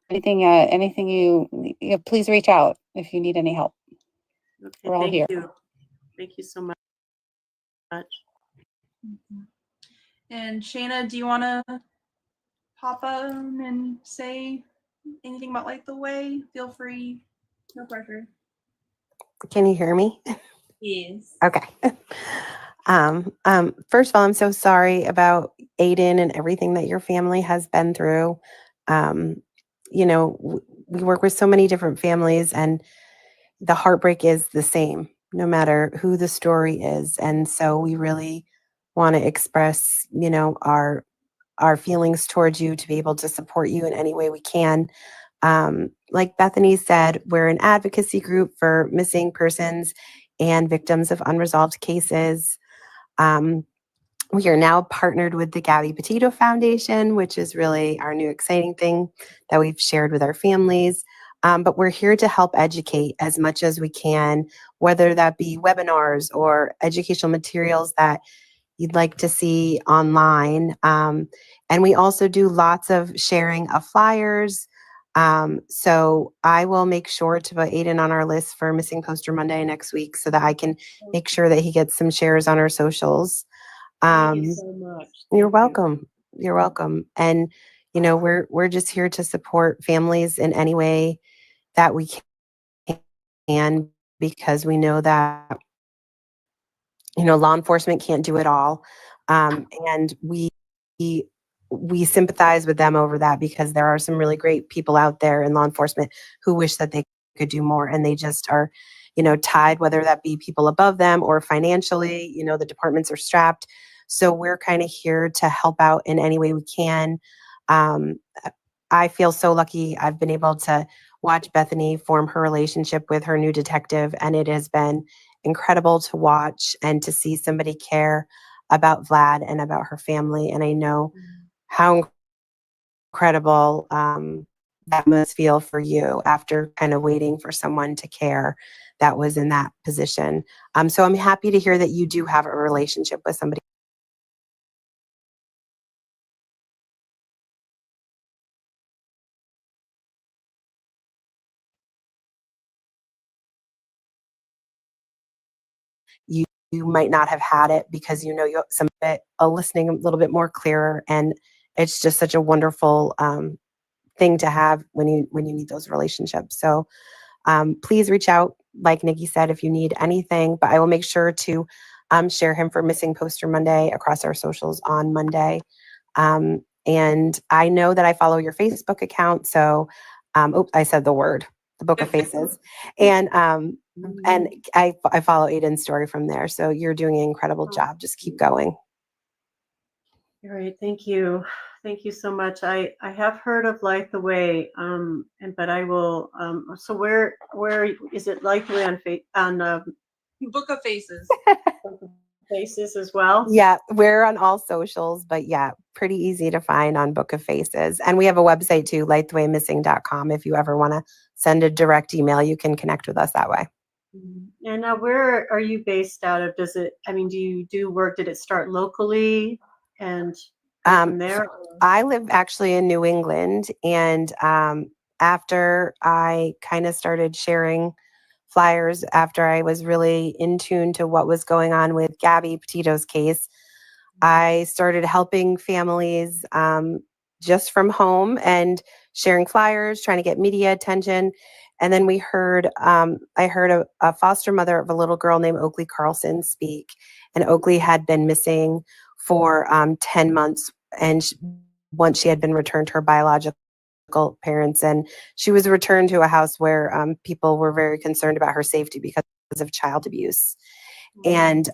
anything you please reach out if you need any help. Okay, We're all here. Thank you so much. And Shayna, do you want to pop on and say anything about Light the Way, feel free. No pressure. Can you hear me? Yes. Okay. First of all, I'm so sorry about Aiden and everything that your family has been through. We work with so many different families, and the heartbreak is the same, no matter who the story is. And so we really want to express, our feelings towards you, to be able to support you in any way we can. Like Bethany said, we're an advocacy group for missing persons and victims of unresolved cases. We are now partnered with the Gabby Petito Foundation, which is really our new exciting thing that we've shared with our families. But we're here to help educate as much as we can, whether that be webinars or educational materials that you'd like to see online. And we also do lots of sharing of flyers. So I will make sure to put Aiden on our list for Missing Poster Monday next week, so that I can make sure that he gets some shares on our socials. Thank you so much. You're Thank you. welcome. You're welcome. And we're just here to support families in any way that we can, because we know that law enforcement can't do it all. And we sympathize with them over that, because there are some really great people out there in law enforcement who wish that they could do more, and they just are, tied, whether that be people above them or financially, the departments are strapped. So we're kind of here to help out in any way we can. I feel so lucky. I've been able to watch Bethany form her relationship with her new detective, and it has been incredible to watch and to see somebody care about Vlad and about her family. And I know how incredible that must feel for you after kind of waiting for someone to care that was in that position. So I'm happy to hear that you do have a relationship with somebody. You might not have had it, because you have some bit listening a little bit more clearer, and it's just such a wonderful thing to have when you need those relationships. So please reach out, like Nikki said, if you need anything. But I will make sure to share him for Missing Poster Monday across our socials on Monday. And I know that I follow your Facebook account, so I said the Book of Faces, and I follow Aiden's story from there. So you're doing an incredible job. Just keep going. All right, thank you. Thank you so much. I have heard of Light the Way, but I will. So where is it? Light the Way on Book of Faces. Faces as well? Yeah, we're on all socials, but yeah, pretty easy to find on Book of Faces. And we have a website too, lightthewaymissing.com. If you ever want to send a direct email, you can connect with us that way. And now, where are you based out of? Do you do work? Did it start locally and go from there? I live actually in New England, and after I kind of started sharing flyers, after I was really in tune to what was going on with Gabby Petito's case, I started helping families just from home and sharing flyers, trying to get media attention. And then I heard a foster mother of a little girl named Oakley Carlson speak. And Oakley had been missing for 10 months. And once she had been returned to her biological parents, and she was returned to a house where people were very concerned about her safety because of child abuse. And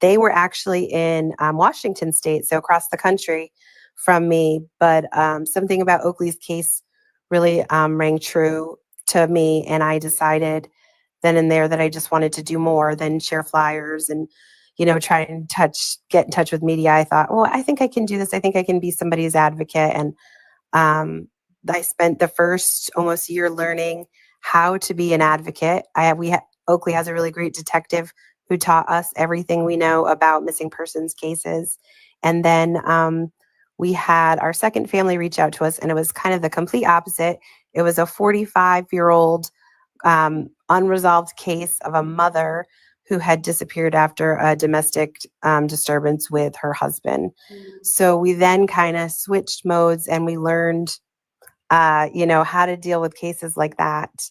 they were actually in Washington State, so across the country from me. But something about Oakley's case really rang true to me, and I decided then and there that I just wanted to do more than share flyers and try and get in touch with media. I thought, well, I think I can do this. I think I can be somebody's advocate. And I spent the first almost year learning how to be an advocate. Oakley has a really great detective who taught us everything we know about missing persons cases. And then we had our second family reach out to us, and it was kind of the complete opposite. It was a 45-year-old unresolved case of a mother who had disappeared after a domestic disturbance with her husband. So we then kind of switched modes, and we learned how to deal with cases like that.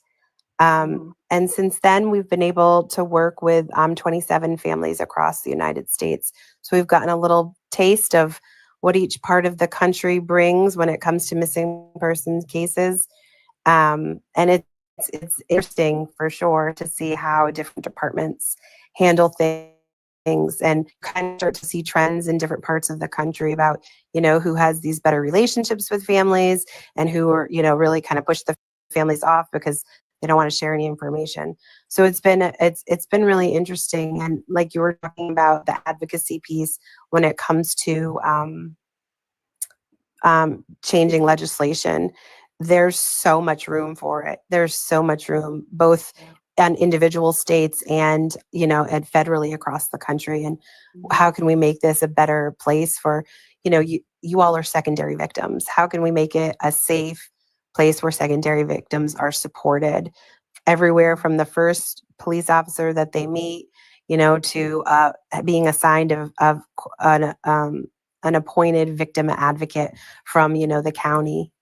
And since then, we've been able to work with 27 families across the United States. So we've gotten a little taste of what each part of the country brings when it comes to missing persons cases. And it's interesting for sure to see how different departments handle things and kind of start to see trends in different parts of the country about, who has these better relationships with families and who are, really kind of push the families off because they don't want to share any information. So it's been really interesting. And like you were talking about the advocacy piece when it comes to changing legislation, there's so much room for it. There's so much room, both on individual states and, and federally across the country. And how can we make this a better place for, you all are secondary victims. How can we make it a safe place where secondary victims are supported everywhere from the first police officer that they meet, to being assigned of an appointed victim advocate from, the county.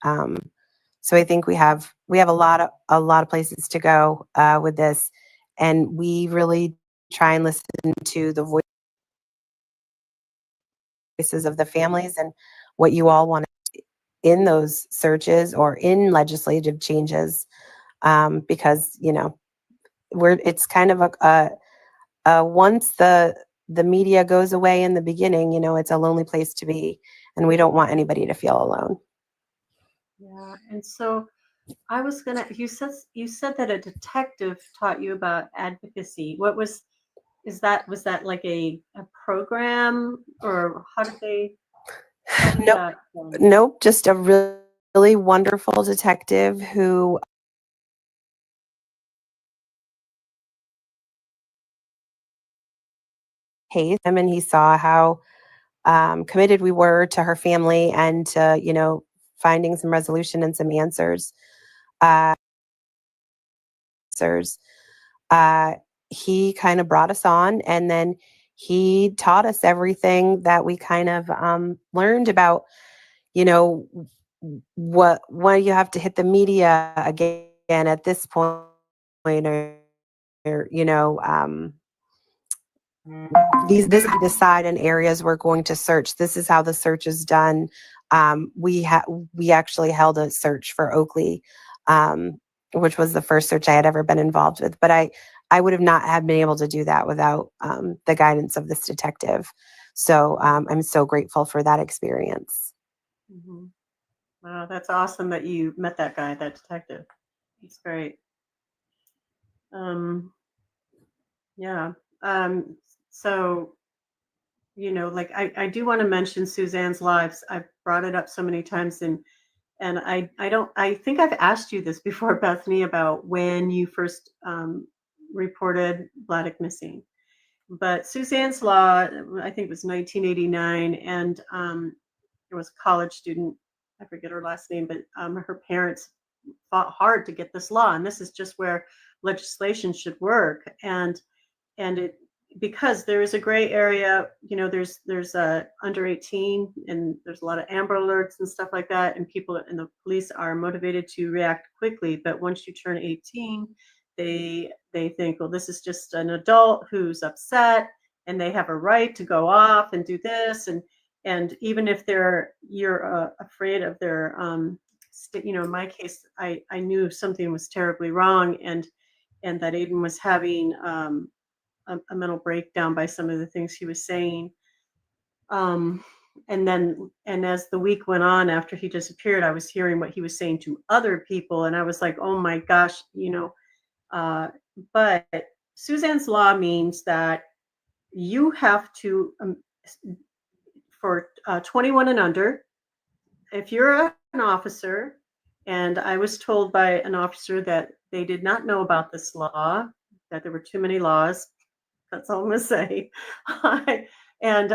So I think we have a lot of places to go with this, and we really try and listen to the voices of the families and what you all want in those searches or in legislative changes, because it's kind of once the media goes away in the beginning, it's a lonely place to be, and we don't want anybody to feel alone. Yeah, and so I was you said that a detective taught you about advocacy. Was that like a program, or how did they? Nope, just a really wonderful detective who hates him, and he saw how committed we were to her family and to, finding some resolution and some answers. He kind of brought us on, and then he taught us everything that we kind of learned about, when you have to hit the media again at this point, or this is the side and areas we're going to search. This is how the search is done. We actually held a search for Oakley, which was the first search I had ever been involved with. But I would have not have been able to do that without the guidance of this detective. So I'm so grateful for that experience. Mm-hmm. Wow, that's awesome that you met that guy, that detective. It's great. Yeah. So, like I do want to mention Suzanne's lives. I've brought it up so many times, and I think I've asked you this before, Bethany, about when you first reported Vladek missing. But Suzanne's law, I think it was 1989, and there was a college student, I forget her last name, but her parents fought hard to get this law, and this is just where legislation should work. And it, because there is a gray area, there's under 18, and there's a lot of Amber Alerts and stuff like that, and people and the police are motivated to react quickly. But once you turn 18, they think, well, this is just an adult who's upset, and they have a right to go off and do this, and even if you're afraid of their in my case, I knew something was terribly wrong, and that Aiden was having a mental breakdown by some of the things he was saying. And as the week went on after he disappeared, I was hearing what he was saying to other people, and I was like, oh my gosh, but Suzanne's law means that you have to, for 21 and under, if you're an officer, and I was told by an officer that they did not know about this law, that there were too many laws. That's all I'm going to say. And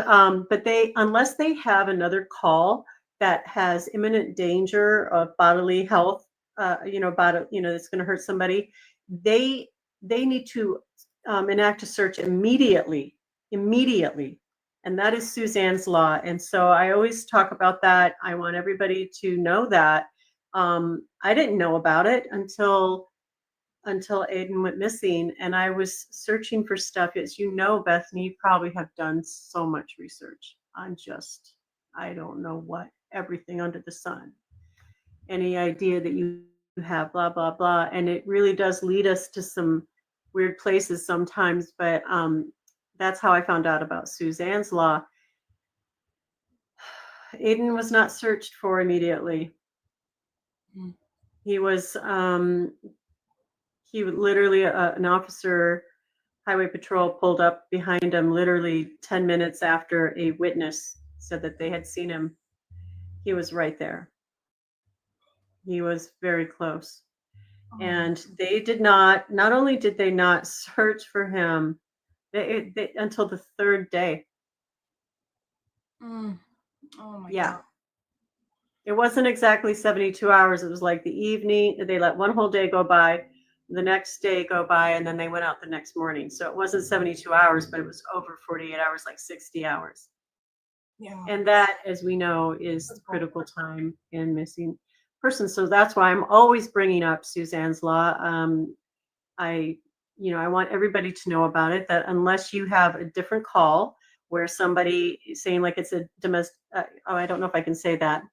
but unless they have another call that has imminent danger of bodily health, that's going to hurt somebody, they need to enact a search immediately, and that is Suzanne's law. And so I always talk about that. I want everybody to know that I didn't know about it until Aiden went missing, and I was searching for stuff. As you know, Bethany, you probably have done so much research on just, I don't know what, everything under the sun. Any idea that you have, blah, blah, blah. And it really does lead us to some weird places sometimes, but that's how I found out about Suzanne's Law. Aiden was not searched for immediately. He was literally an officer, highway patrol, pulled up behind him literally 10 minutes after a witness said that they had seen him. He was right there. He was very close. And they did not only did they not search for him until the third day. Oh my Yeah. God. It wasn't exactly 72 hours. It was like the evening. They let one whole day go by, the next day go by, and then they went out the next morning. So it wasn't 72 hours, but it was over 48 hours, like 60 hours. Yeah. And that, as we know, is the critical time in missing persons. So that's why I'm always bringing up Suzanne's Law. I want everybody to know about it, that unless you have a different call where somebody is saying, like, it's a domestic, I don't know if I can say that,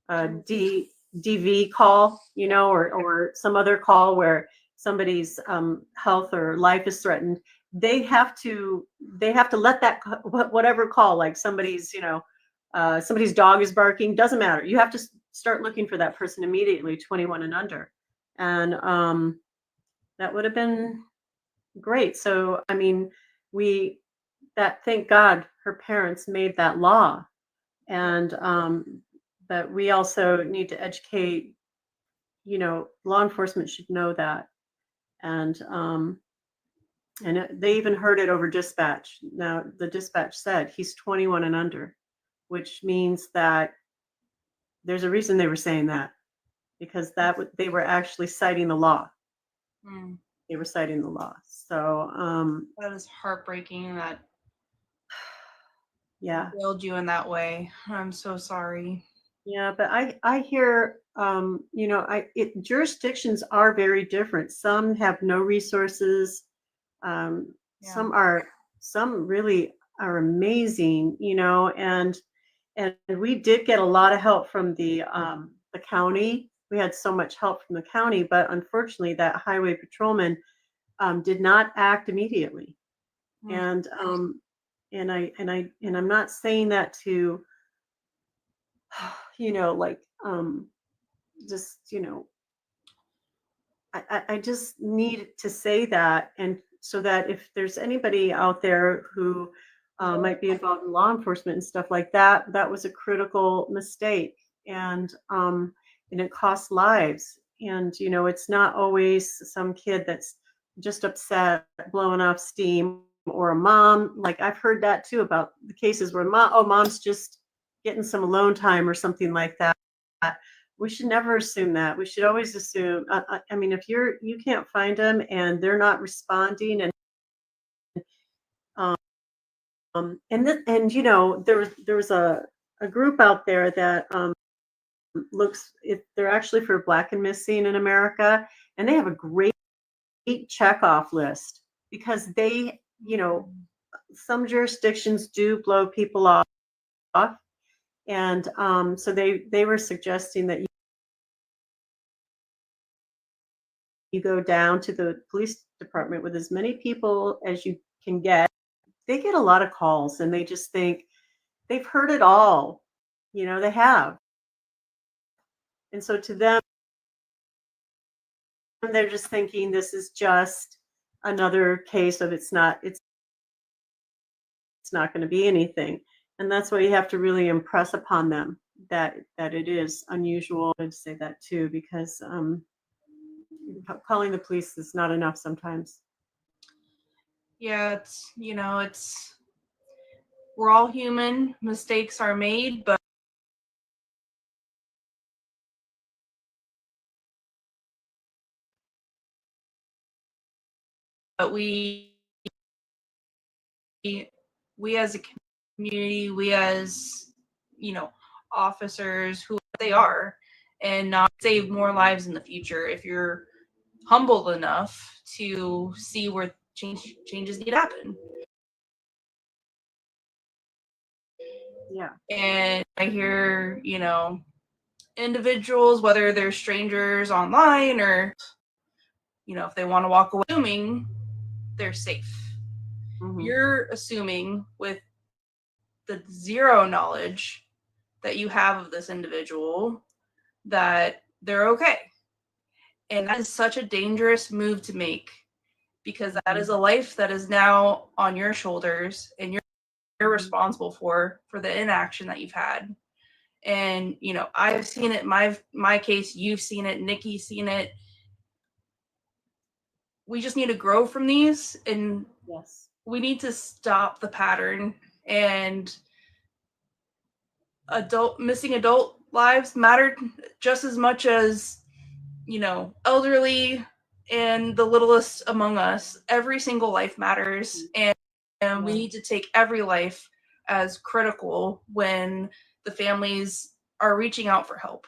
DV call, or some other call where somebody's health or life is threatened, they have to let that whatever call, like somebody's somebody's dog is barking, doesn't matter. You have to start looking for that person immediately, 21 and under, and that would have been great. So I mean, thank God her parents made that law, and but we also need to educate, law enforcement should know that. And they even heard it over dispatch. Now the dispatch said he's 21 and under, which means that there's a reason they were saying that, because they were actually citing the law. They were citing the law. So that is heartbreaking that yeah, failed you in that way. I'm so sorry. Yeah, but I hear, jurisdictions are very different. Some have no resources. Some really are amazing, and we did get a lot of help from the county. We had so much help from the county, but unfortunately, that highway patrolman did not act immediately. And I'm not saying that to, like, just, I just need to say that, and so that if there's anybody out there who might be involved in law enforcement and stuff like that, that was a critical mistake, and it costs lives. And it's not always some kid that's just upset, blowing off steam, or a mom. Like, I've heard that too, about the cases where mom's just getting some alone time or something like that. We should never assume that. We should always assume, I mean, if you can't find them and they're not responding, and there was a group out there that they're actually for Black and Missing in America, and they have a great checkoff list, because they, some jurisdictions do blow people off, and so they were suggesting that you go down to the police department with as many people as you can get. They get a lot of calls, and they just think they've heard it all. They have. And so to them, they're just thinking this is just another case of it's not going to be anything. And that's why you have to really impress upon them that it is unusual. I'd say that too, because calling the police is not enough sometimes. Yeah, it's we're all human. Mistakes are made, but we as a community, we as officers, who they are, and not save more lives in the future if you're humble enough to see where changes need to happen. Yeah. And I hear, individuals, whether they're strangers online or, if they want to walk away, assuming they're safe. Mhm. You're assuming with the zero knowledge that you have of this individual that they're okay. And that is such a dangerous move to make, because that is a life that is now on your shoulders, and you're responsible for the inaction that you've had. And I've seen it in my case, you've seen it, Nikki's seen it. We just need to grow from these, and Yes. we need to stop the pattern. And missing adult lives matter just as much as elderly and the littlest among us. Every single life matters, and we need to take every life as critical when the families are reaching out for help.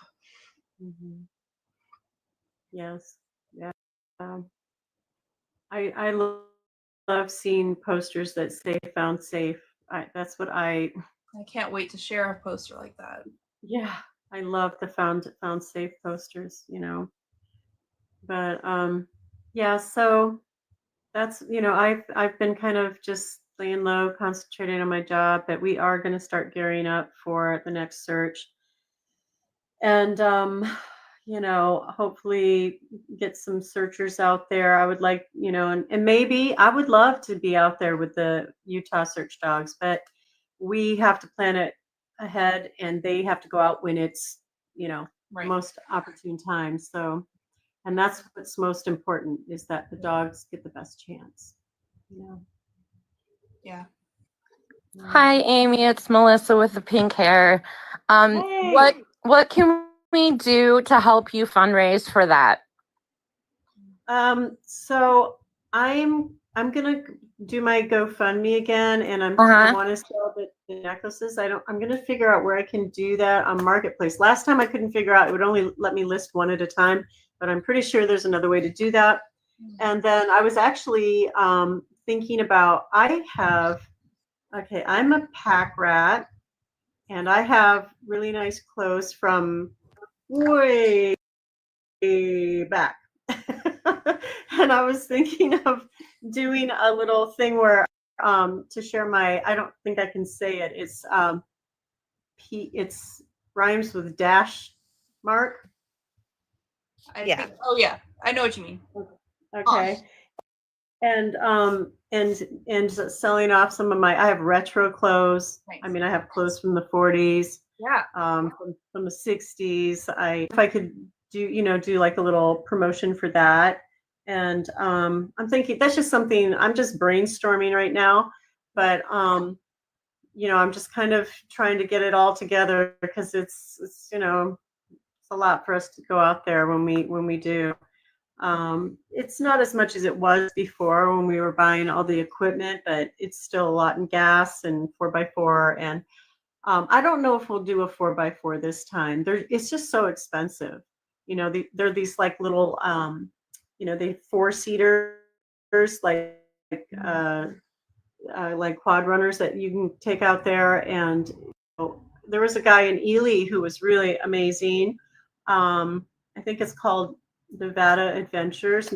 Mm-hmm. Yes. Yeah. I love seeing posters that say "found safe." That's what I can't wait to share a poster like that. Yeah, I love the found safe posters. But yeah. So that's I've been kind of just laying low, concentrating on my job, but we are going to start gearing up for the next search. And hopefully get some searchers out there. I would like, and maybe I would love to be out there with the Utah search dogs, but we have to plan it ahead, and they have to go out when it's, Right. most opportune time. So, and that's what's most important, is that the dogs get the best chance. Yeah. Hi, Amy. It's Melissa with the pink hair. Hey. What can we do to help you fundraise for that? So I'm gonna do my GoFundMe again, and I want to sell the necklaces. I'm gonna figure out where I can do that on Marketplace. Last time I couldn't figure out; it would only let me list one at a time. But I'm pretty sure there's another way to do that. And then I was actually thinking about, I'm a pack rat, and I have really nice clothes from way back. And I was thinking of doing a little thing where to share my, I don't think I can say it. It's rhymes with dash mark. Yeah. I know what you mean. Okay. And selling off some of I have retro clothes. Nice. I mean, I have clothes from the 40s. Yeah. From the 60s. If I could do like a little promotion for that. And I'm thinking that's just something I'm just brainstorming right now. But I'm just kind of trying to get it all together, because it's a lot for us to go out there when we do. It's not as much as it was before when we were buying all the equipment, but it's still a lot in gas and 4x4. And I don't know if we'll do a 4x4 this time. It's just so expensive. They're these like little, they 4-seaters, like quad runners that you can take out there. And there was a guy in Ely who was really amazing. I think it's called Nevada Adventures,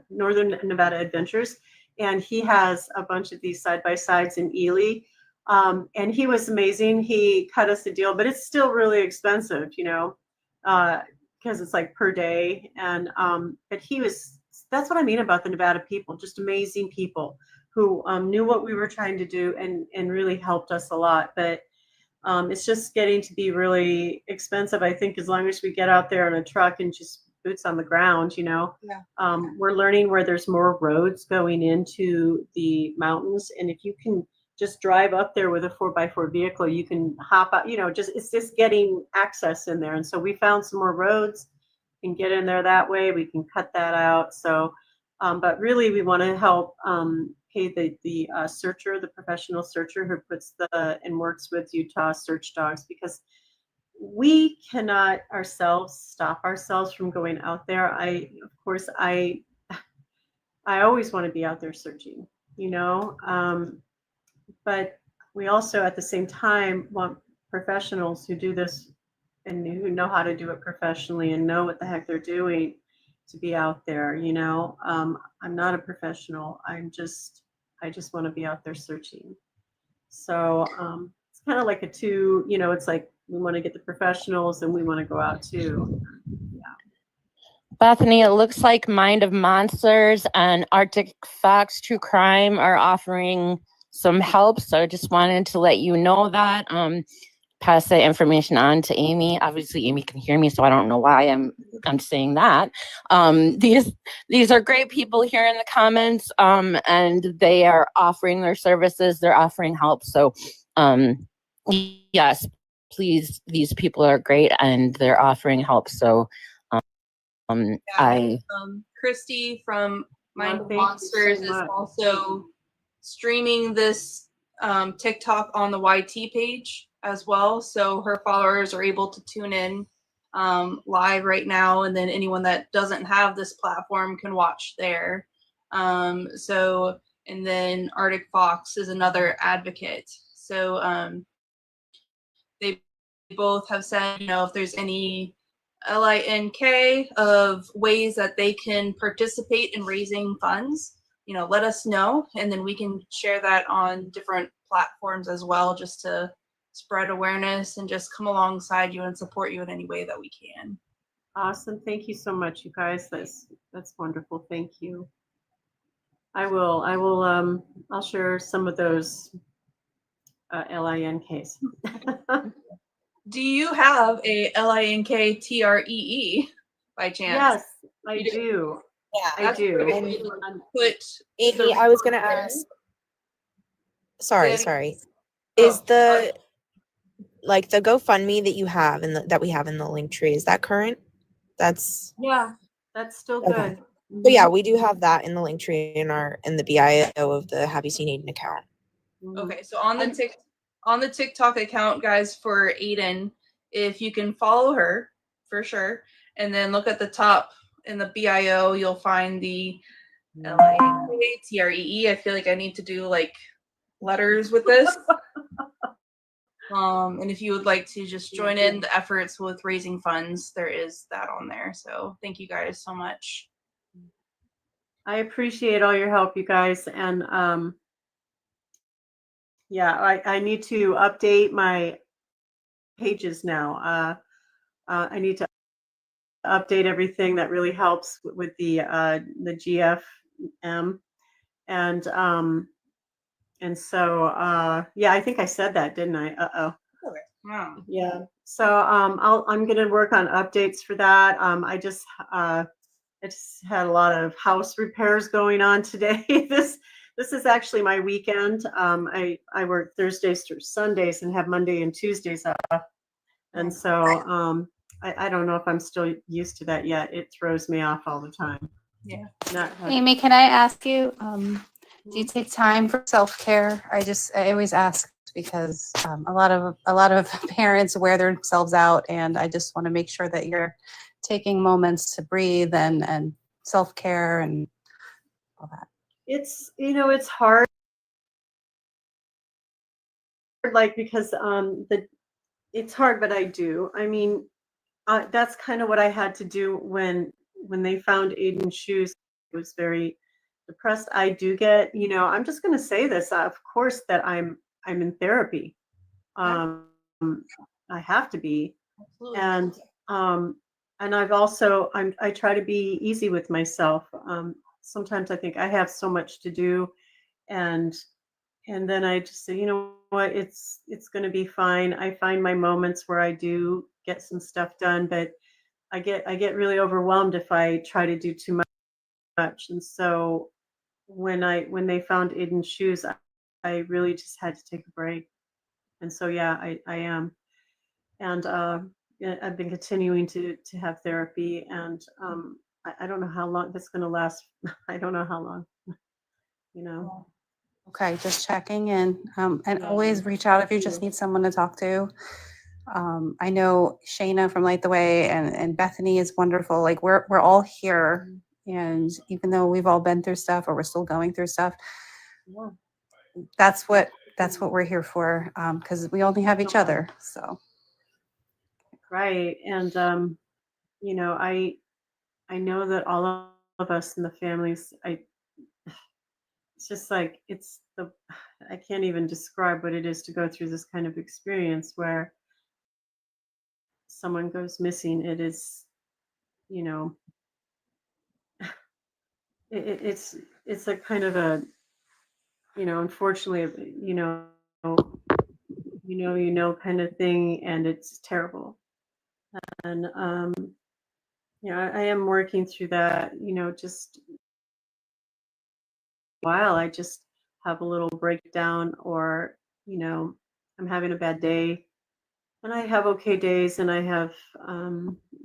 Northern Nevada Adventures, and he has a bunch of these side-by-sides in Ely. And he was amazing. He cut us a deal, but it's still really expensive, because it's like per day. And but that's what I mean about the Nevada people, just amazing people who knew what we were trying to do and really helped us a lot. But it's just getting to be really expensive. I think as long as we get out there in a truck and just boots on the ground, Yeah. We're learning where there's more roads going into the mountains. And if you can just drive up there with a 4x4 vehicle, you can hop out, it's just getting access in there. And so we found some more roads, can get in there that way. We can cut that out. So, but really we want to help pay the searcher, the professional searcher who puts and works with Utah search dogs, because we cannot ourselves stop ourselves from going out there. Of course, I always want to be out there searching, but we also at the same time want professionals who do this and who know how to do it professionally and know what the heck they're doing to be out there. I'm not a professional. I just want to be out there searching. So it's kind of like a two, it's like we want to get the professionals and we want to go out too. Bethany, it looks like Mind of Monsters and Arctic Fox True Crime are offering some help. So I just wanted to let you know that. Pass the information on to Amy. Obviously, Amy can hear me, so I don't know why I'm saying that. These are great people here in the comments, and they are offering their services. They're offering help. So, yes, please. These people are great, and they're offering help. So, Christy from Mind of Thank you Monsters so is much. also streaming this TikTok on the YT page as well. So her followers are able to tune in live right now. And then anyone that doesn't have this platform can watch there. And then Arctic Fox is another advocate. So they both have said, if there's any LINK of ways that they can participate in raising funds, let us know, and then we can share that on different platforms as well, just to spread awareness and just come alongside you and support you in any way that we can. Awesome. Thank you so much, you guys. That's wonderful. Thank you. I'll share some of those LINKs. Do you have a LINKTREE by chance? Yes, I do. Yeah, I do. And Put Amy, I was going to ask. Sorry. Is the GoFundMe that you have that we have in the link tree, is that current? That's still good. Okay. So yeah, we do have that in the link tree in the BIO of the Have You Seen Aiden account. Okay, so on the TikTok account, guys, for Aiden, if you can follow her for sure, and then look at the top in the BIO, you'll find the LINKTREE. I feel like I need to do like letters with this. And if you would like to just join in the efforts with raising funds, there is that on there. So thank you guys so much. I appreciate all your help, you guys. And I need to update my pages now. I need to update everything. That really helps with the GFM. And so I think I said that, didn't I? Wow. Yeah. So I'm going to work on updates for that. I just had a lot of house repairs going on today. This is actually my weekend. I work Thursdays through Sundays and have Monday and Tuesdays off. And so I don't know if I'm still used to that yet. It throws me off all the time. Yeah. Amy, can I ask you, do you take time for self-care? I always ask because a lot of parents wear themselves out, and I just want to make sure that you're taking moments to breathe and self-care and all that. It's it's hard, because it's hard, but I do. I mean, that's kind of what I had to do when they found Aiden's shoes. I was very depressed. I do get, I'm just going to say this, of course, that I'm in therapy. I have to be. Absolutely. And I've also, I try to be easy with myself. Sometimes I think I have so much to do, and then I just say, you know what, it's going to be fine. I find my moments where I do get some stuff done, but I get really overwhelmed if I try to do too much. And so when they found Aiden's shoes, I really just had to take a break. And so I am, and I've been continuing to have therapy, and I don't know how long that's going to last. I don't know how long. Okay, just checking in. And always reach out if you just need someone to talk to. I know Shayna from Light the Way and Bethany is wonderful. Like we're all here, and even though we've all been through stuff or we're still going through stuff, that's what we're here for, because we only have each other. So Right. And you know, I know that all of us in the families, it's just like I can't even describe what it is to go through this kind of experience where someone goes missing. It is, you know, it's a kind of a, you know, unfortunately, kind of thing, and it's terrible. And you know, I am working through that. You know, just a while I just have a little breakdown, or you know, I'm having a bad day, and I have okay days, and I have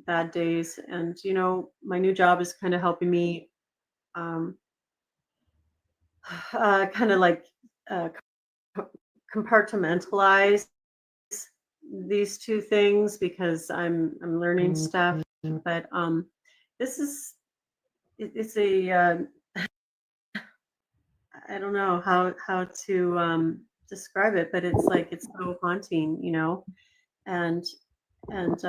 bad days, and you know, my new job is kind of helping me um, kind of like uh, compartmentalize these two things, because I'm learning stuff. But this is it's a I don't know how to describe it, but it's like it's so haunting, you know. And there's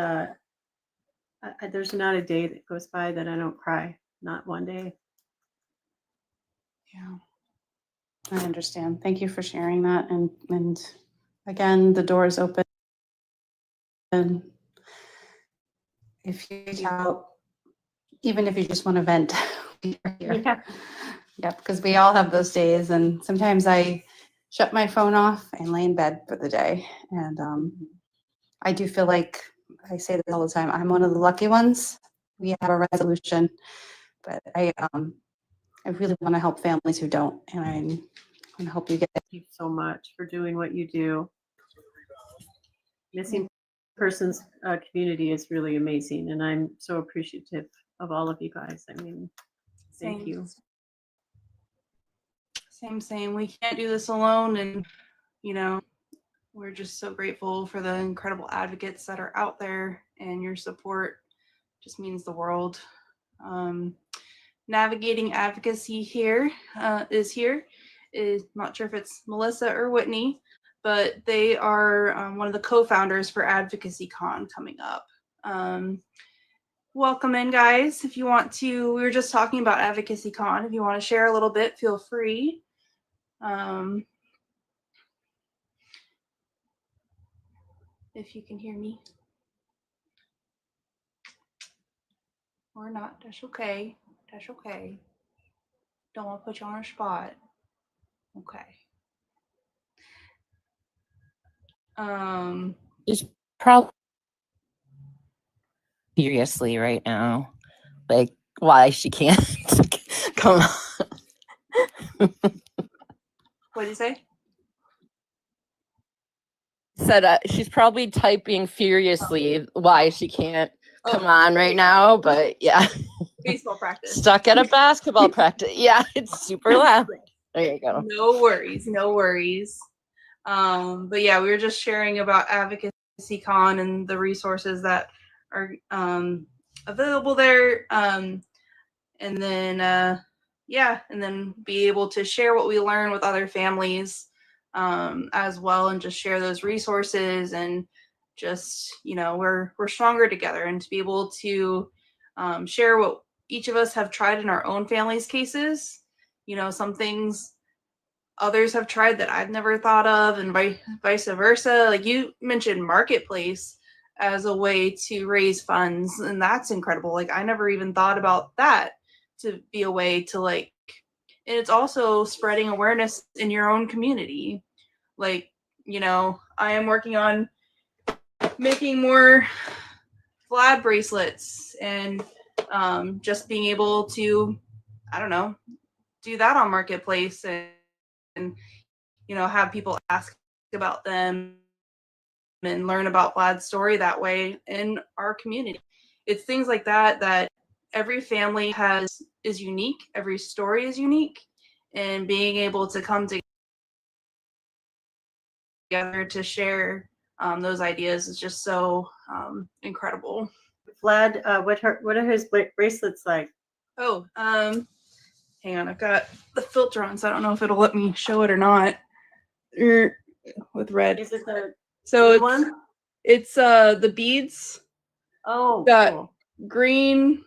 not a day that goes by that I don't cry. Not one day. yeah, I understand. Thank you for sharing that. And again, the door is open. And if you reach out, even if you just want to vent, we are here. Yeah. Yep, because we all have those days, and sometimes I shut my phone off and lay in bed for the day. And I do feel like I say this all the time. I'm one of the lucky ones. We have a resolution, but I really want to help families who don't, and I'm going to help you get. Thank you so much for doing what you do. Missing persons community is really amazing, and I'm so appreciative of all of you guys. I mean, thank Same. you. Same. We can't do this alone, and you know, we're just so grateful for the incredible advocates that are out there, and your support just means the world. Navigating advocacy here is not sure if it's Melissa or Whitney, but they are one of the co-founders for Advocacy Con coming up. Welcome in, guys. If you want to, we were just talking about Advocacy Con. If you want to share a little bit, feel free. If you can hear me or not, that's okay. That's okay. Don't want to put you on a spot. Okay. She's probably seriously right now, like why she can't come on. What did you say? Said she's probably typing furiously why she can't come on right now, but yeah. Baseball practice. Stuck at a basketball practice. Yeah, it's super loud. There you go. No worries. But yeah, we were just sharing about Advocacy Con and the resources that are available there. And then be able to share what we learn with other families as well, and just share those resources, and just, you know, we're stronger together, and to be able to share what each of us have tried in our own family's cases. You know, some things others have tried that I've never thought of, and vice versa. Like you mentioned Marketplace as a way to raise funds, and that's incredible. Like I never even thought about that to be a way to and it's also spreading awareness in your own community. Like, you know, I am working on making more Vlad bracelets, and just being able to, I don't know, do that on Marketplace, and you know, have people ask about them and learn about Vlad's story that way in our community. It's things like that every family is unique, every story is unique, and being able to come together to share those ideas is just so incredible. Vlad, what are his bracelets like? Oh, hang on, I've got the filter on, so I don't know if it'll let me show it or not. With red. Is it the So blue one? It's the beads. Oh, Got cool. green,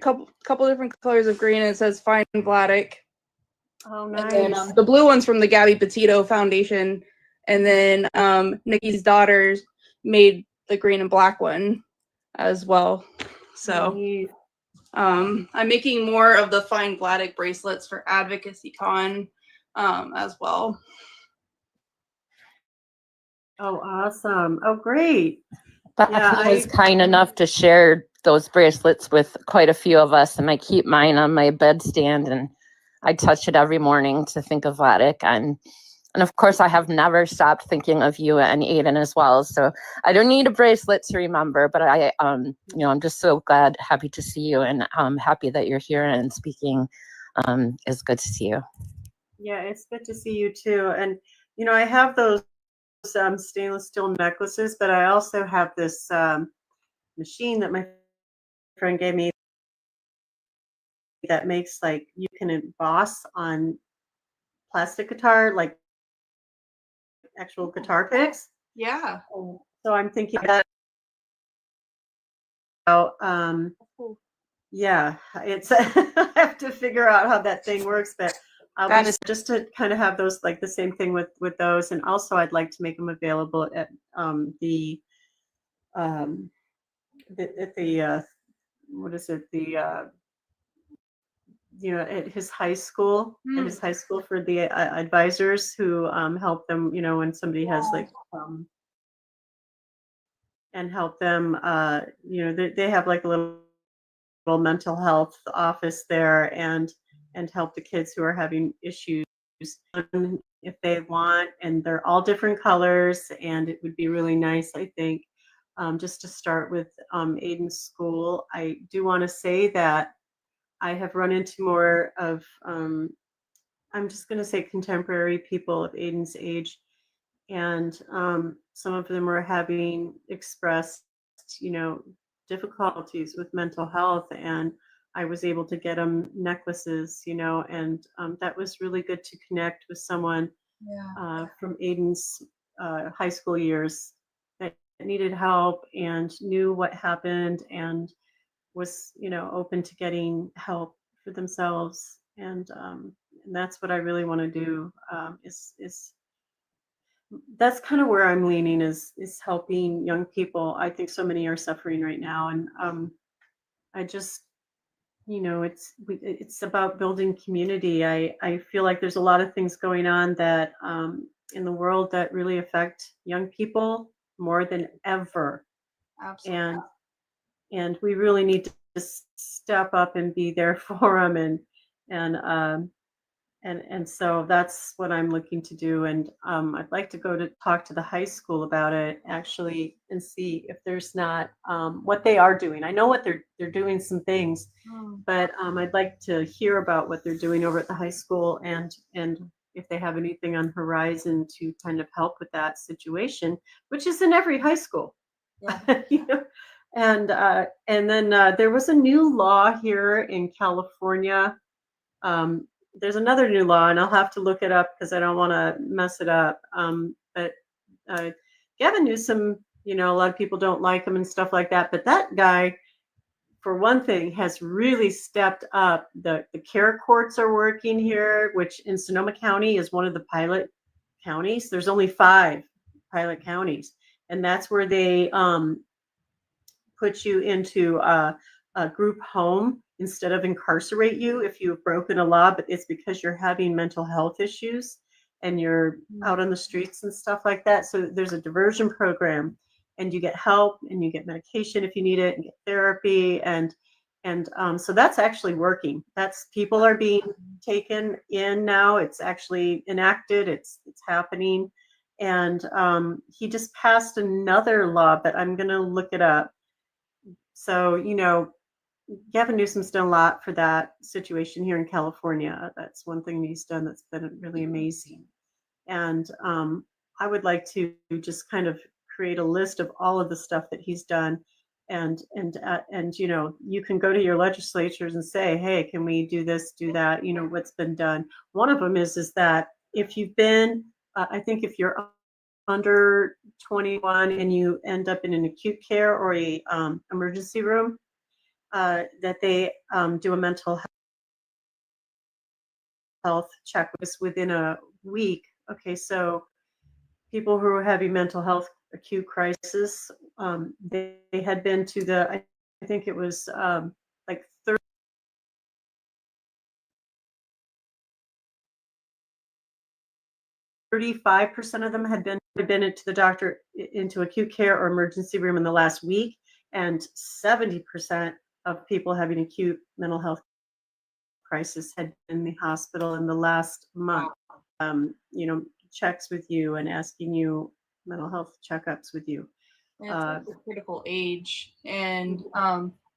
couple different colors of green, and it says "Find Vladek." Oh, And then nice. the blue one's from the Gabby Petito Foundation, and then Nikki's daughters made the green and black one as well. So Neat. I'm making more of the Find Vladek bracelets for Advocacy Con as well. Oh, awesome. Oh, great. Bethany was kind enough to share those bracelets with quite a few of us, and I keep mine on my bedstand, and I touch it every morning to think of Vladek. And of course, I have never stopped thinking of you and Aiden as well. So I don't need a bracelet to remember, but I'm just so glad, happy to see you, and happy that you're here and speaking. It's good to see you. Yeah, it's good to see you too. And I have those stainless steel necklaces, but I also have this machine that my friend gave me that makes like you can emboss on plastic guitar, like actual guitar picks. Yeah. So I'm thinking about yeah, it's I have to figure out how that thing works, but just to kind of have those, like the same thing with those. And also I'd like to make them available at the what is it, the at his high school, for the advisors who help them, when somebody has like and help them, they have like a little mental health office there, and help the kids who are having issues if they want. And they're all different colors, and it would be really nice, I think, just to start with Aiden's school. I do want to say that I have run into more of, I'm just going to say contemporary people of Aiden's age, and some of them are having expressed, difficulties with mental health, and I was able to get them necklaces, and that was really good to connect with someone from Aiden's high school years that needed help and knew what happened and was, open to getting help for themselves. And that's what I really want to do, is that's kind of where I'm leaning, is helping young people. I think so many are suffering right now, and I just, it's about building community. I feel like there's a lot of things going on that in the world that really affect young people more than ever. Absolutely. And we really need to step up and be there for them, and so that's what I'm looking to do. And I'd like to go to talk to the high school about it, actually, and see if there's not what they are doing. I know what they're doing some things, but I'd like to hear about what they're doing over at the high school, and if they have anything on horizon to kind of help with that situation, which is in every high school. Yeah. And then there was a new law here in California. There's another new law, and I'll have to look it up because I don't want to mess it up. But Gavin Newsom, a lot of people don't like him and stuff like that. But that guy, for one thing, has really stepped up. The care courts are working here, which in Sonoma County is one of the pilot counties. There's only 5 pilot counties, and that's where they put you into a group home instead of incarcerate you if you've broken a law, but it's because you're having mental health issues and you're out on the streets and stuff like that. So there's a diversion program, and you get help and you get medication if you need it, and get therapy, and so that's actually working. People are being taken in now. It's actually enacted. It's happening. And he just passed another law, but I'm going to look it up. So, Gavin Newsom's done a lot for that situation here in California. That's one thing he's done that's been really amazing. And I would like to just kind of create a list of all of the stuff that he's done. And you know, you can go to your legislatures and say, hey, can we do this, do that, you know, what's been done. One of them is that if you've been, I think if you're under 21 and you end up in an acute care or a emergency room, that they do a mental health check within a week. Okay, so people who are having mental health acute crisis, they had been to the, I think it was like 35% of them had been into the doctor, into acute care or emergency room in the last week, and 70% of people having acute mental health crisis had been in the hospital in the last month. You know, checks with you and asking you mental health checkups with you. It's like a critical age. And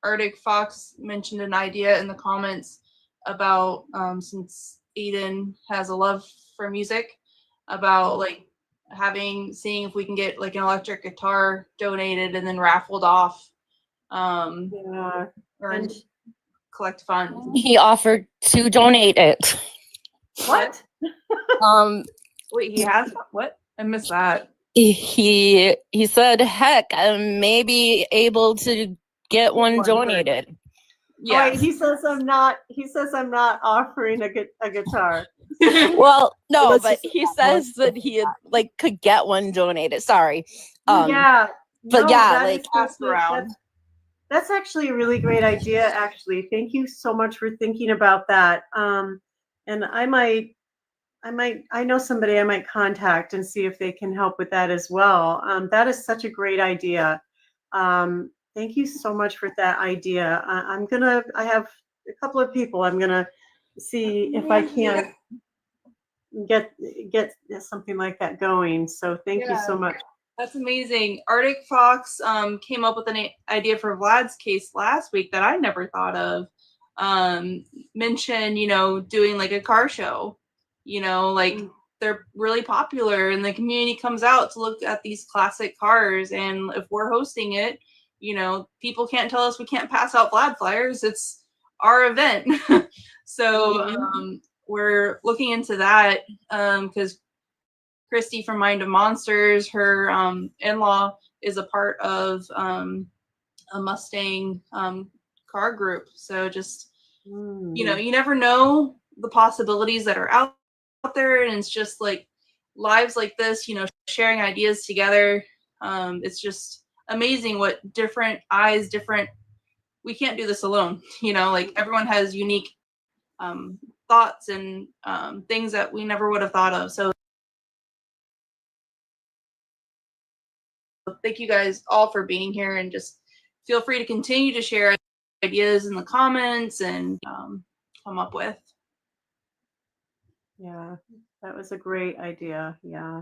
Arctic Fox mentioned an idea in the comments about since Aiden has a love for music, about like seeing if we can get like an electric guitar donated and then raffled off, Yeah. or And collect funds. He offered to donate it. what? Wait, he has what? I missed that. He said, heck, I may be able to get one donated. Yeah. Wait, he says I'm not offering a guitar. Well, no, Let's but just- he says that he like could get one donated. Sorry. Yeah. But No, yeah, that like is- ask around. That's actually a really great idea, actually. Thank you so much for thinking about that. And I know somebody I might contact and see if they can help with that as well. That is such a great idea. Thank you so much for that idea. I have a couple of people I'm gonna see if I can get something like that going. So thank you so much. That's amazing. Arctic Fox came up with an idea for Vlad's case last week that I never thought of. Mentioned, you know, doing like a car show. You know, like they're really popular and the community comes out to look at these classic cars. And if we're hosting it, you know, people can't tell us we can't pass out Vlad flyers. It's our event. So we're looking into that because Christy from Mind of Monsters, her in-law is a part of a Mustang car group. So just, you know, you never know the possibilities that are out there. And it's just like lives like this, you know, sharing ideas together. It's just amazing what different eyes, we can't do this alone. You know, like everyone has unique thoughts and things that we never would have thought of. So thank you guys all for being here, and just feel free to continue to share ideas in the comments and come up with. Yeah, that was a great idea. Yeah.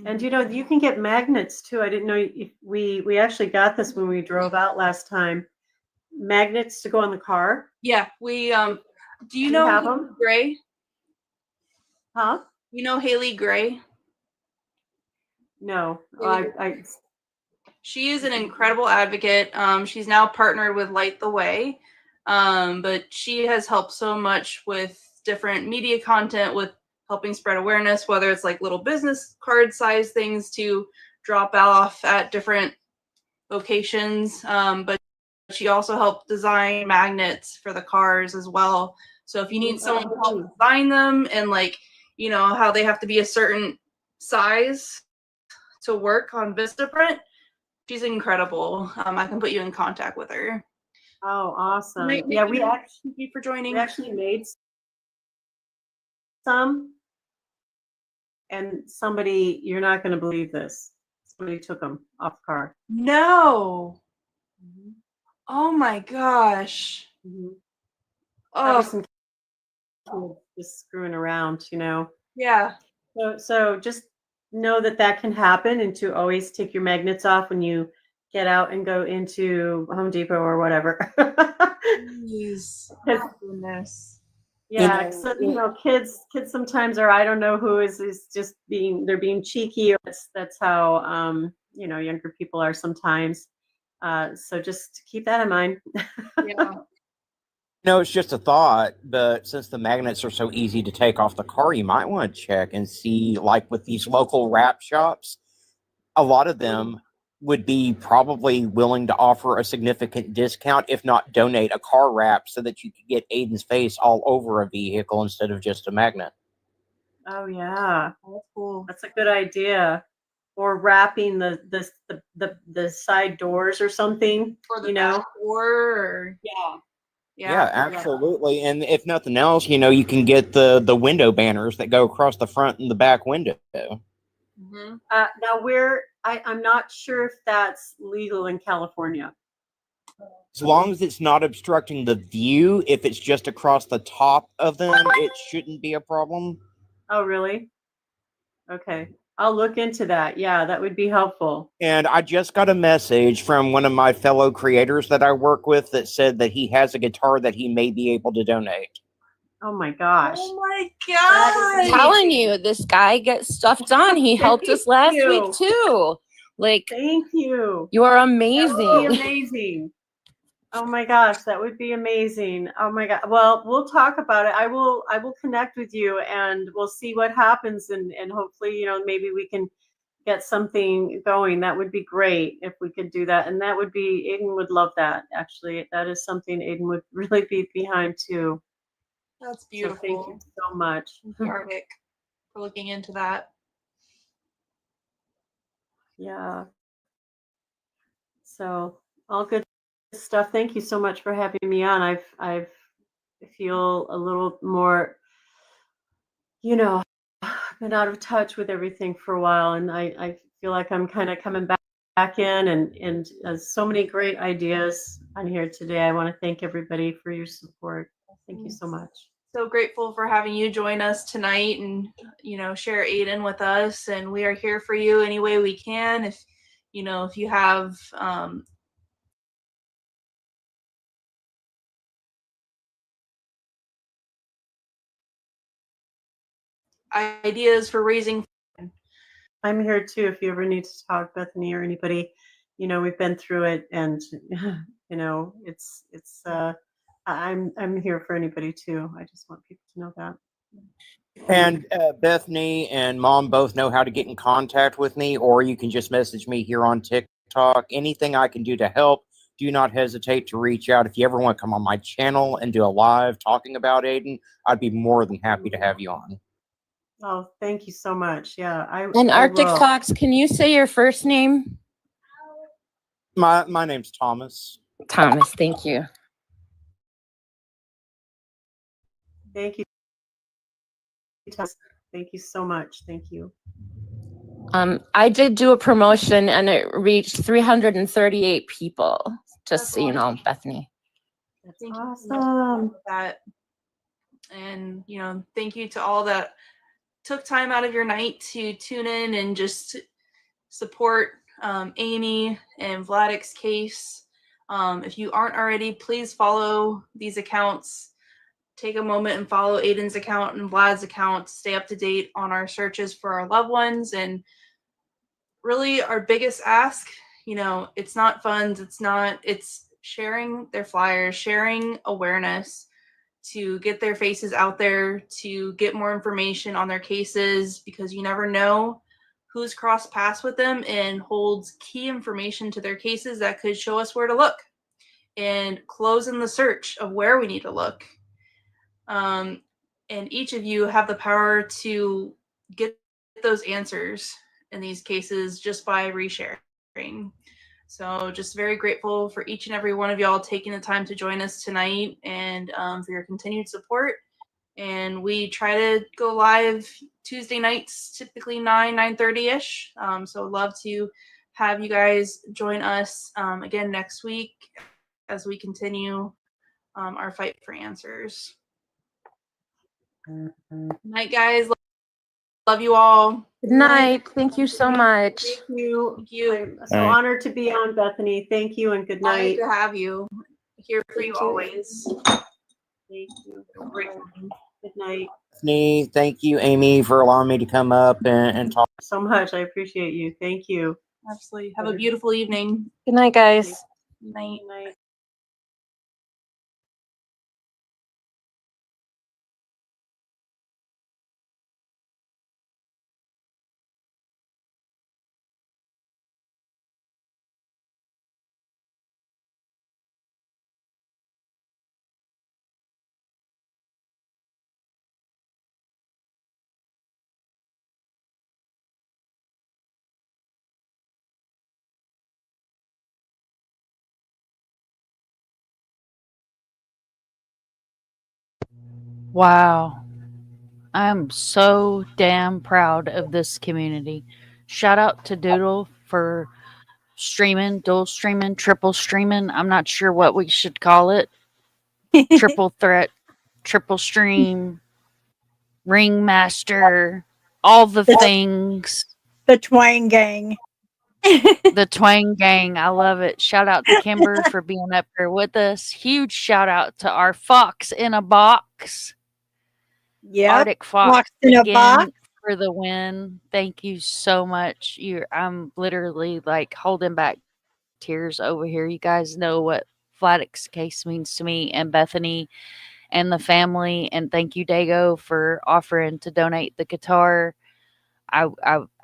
And you know, you can get magnets too. I didn't know if we actually got this when we drove out last time. Magnets to go on the car. Yeah, we do you You know have Haley them? Gray? Huh? You know Haley Gray? No. She is an incredible advocate. She's now partnered with Light the Way, but she has helped so much with different media content, with helping spread awareness, whether it's like little business card size things to drop off at different locations. But she also helped design magnets for the cars as well. So if you need someone to help design them, and like, you know, how they have to be a certain size to work on Vistaprint, she's incredible. I can put you in contact with her. Oh, awesome. Thank Yeah, you for joining. we actually made some, and somebody, you're not going to believe this, somebody took them off the car. No. Oh my gosh. Probably Oh some kids just screwing around, you know. yeah. So just know that can happen, and to always take your magnets off when you get out and go into Home Depot or whatever. Jeez. Because Goodness. Yeah, so kids sometimes are, I don't know who is just they're being cheeky, or that's how younger people are sometimes. So just keep that in mind. Yeah. No, it's just a thought, but since the magnets are so easy to take off the car, you might want to check and see, like with these local wrap shops, a lot of them would be probably willing to offer a significant discount, if not donate a car wrap, so that you could get Aiden's face all over a vehicle instead of just a magnet. Oh yeah, That's cool. that's a good idea. Or wrapping the side doors or something. For the back door. Or... Yeah, absolutely. And if nothing else, you can get the window banners that go across the front and the back window. Mm-hmm. Now, I'm not sure if that's legal in California. As long as it's not obstructing the view, if it's just across the top of them, it shouldn't be a problem. Oh, really? Okay. I'll look into that. Yeah, that would be helpful. And I just got a message from one of my fellow creators that I work with that said that he has a guitar that he may be able to donate. Oh my gosh. Oh my god. I'm telling you, this guy gets stuff done. He helped us last week too. Like, thank you. You are amazing. That would be amazing. Oh my gosh, that would be amazing. Oh my god. Well, we'll talk about it. I will connect with you and we'll see what happens, and hopefully, maybe we can get something going. That would be great if we could do that. And that would be, Aiden would love that. Actually, that is something Aiden would really be behind too. That's beautiful. So thank you so much. Vladek, for looking into that. Yeah. So all good stuff. Thank you so much for having me on. I feel a little more, been out of touch with everything for a while, and I feel like I'm kind of coming back in, and so many great ideas on here today. I want to thank everybody for your support. Thank you so much. So grateful for having you join us tonight and, share Aiden with us. And we are here for you any way we can. If you have ideas for raising. I'm here too if you ever need to talk, Bethany, or anybody. We've been through it, and it's I'm here for anybody too. I just want people to know that. And Bethany and Mom both know how to get in contact with me, or you can just message me here on TikTok. Anything I can do to help, do not hesitate to reach out. If you ever want to come on my channel and do a live talking about Aiden, I'd be more than happy to have you on. Oh, thank you so much. Yeah, And Arctic Fox, can you say your first name? My name's Thomas. Thomas, thank you. Thank you. Thank you so much. Thank you. I did do a promotion and it reached 338 people. Just so you know, Bethany. That's awesome. That, and thank you to all that took time out of your night to tune in and just support Amy and Vladek's case. If you aren't already, please follow these accounts. Take a moment and follow Aiden's account and Vlad's account to stay up to date on our searches for our loved ones. And really our biggest ask, it's not funds, it's sharing their flyers, sharing awareness to get their faces out there, to get more information on their cases, because you never know who's crossed paths with them and holds key information to their cases that could show us where to look and close in the search of where we need to look. And each of you have the power to get those answers in these cases just by resharing. So just very grateful for each and every one of y'all taking the time to join us tonight, and for your continued support. And we try to go live Tuesday nights, typically 9:30ish. So love to have you guys join us again next week as we continue our fight for answers. Night, guys. Love you all. Good night. Thank you so much. Thank you. Thank you. I'm so honored to be on, Bethany. Thank you and good night. Honored to have you. Here for you always. Thank you. Good night. Thank you, Amy, for allowing me to come up and talk. So much. I appreciate you. Thank you. Absolutely. Have a beautiful evening. Good night, guys. Night. Good night. Wow. I'm so damn proud of this community. Shout out to Doodle for streaming, dual streaming, triple streaming. I'm not sure what we should call it. Triple threat, triple stream, ringmaster, all the things. The Twang Gang. The Twang Gang. I love it. Shout out to Kimber for being up here with us. Huge shout out to our Fox in a Box. Yep. Arctic Fox Fox in a box. again for the win. Thank you so much. I'm literally like holding back tears over here. You guys know what Vladek's case means to me and Bethany and the family. And thank you, Dago, for offering to donate the guitar. I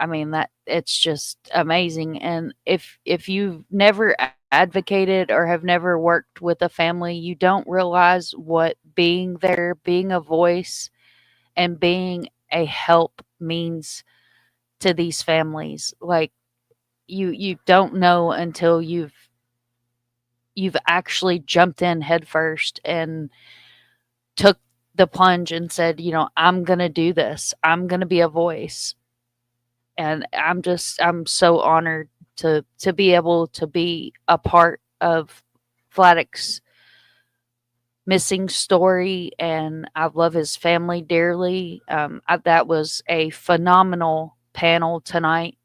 mean that it's just amazing. And if you've never advocated or have never worked with a family, you don't realize what being there, being a voice, and being a help means to these families. Like you don't know until you've actually jumped in headfirst and took the plunge and said, I'm going to do this. I'm going to be a voice. And I'm so honored to be able to be a part of Vladek's missing story, and I love his family dearly. That was a phenomenal panel tonight.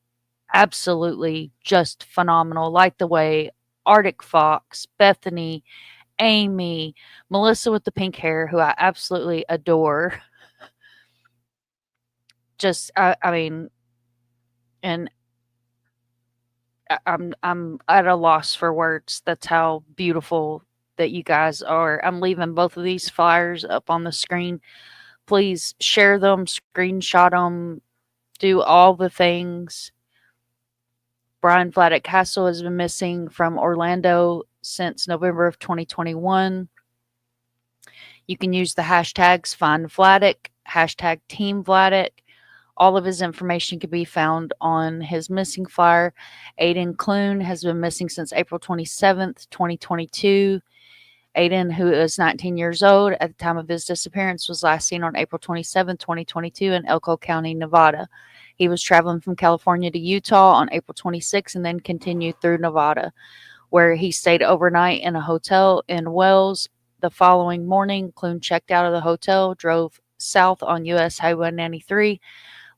Absolutely just phenomenal. Like the way Arctic Fox, Bethany, Amy, Melissa with the pink hair, who I absolutely adore. Just, I mean, and I'm at a loss for words. That's how beautiful that you guys are. I'm leaving both of these flyers up on the screen. Please share them, screenshot them, do all the things. Bryan Vladek Hasel has been missing from Orlando since November of 2021. You can use the hashtags Find Vladek, hashtag Team Vladek. All of his information can be found on his missing flyer. Aiden Clune has been missing since April 27th, 2022. Aiden, who is 19 years old at the time of his disappearance, was last seen on April 27, 2022 in Elko County, Nevada. He was traveling from California to Utah on April 26 and then continued through Nevada, where he stayed overnight in a hotel in Wells. The following morning, Clune checked out of the hotel, drove south on US Highway 93.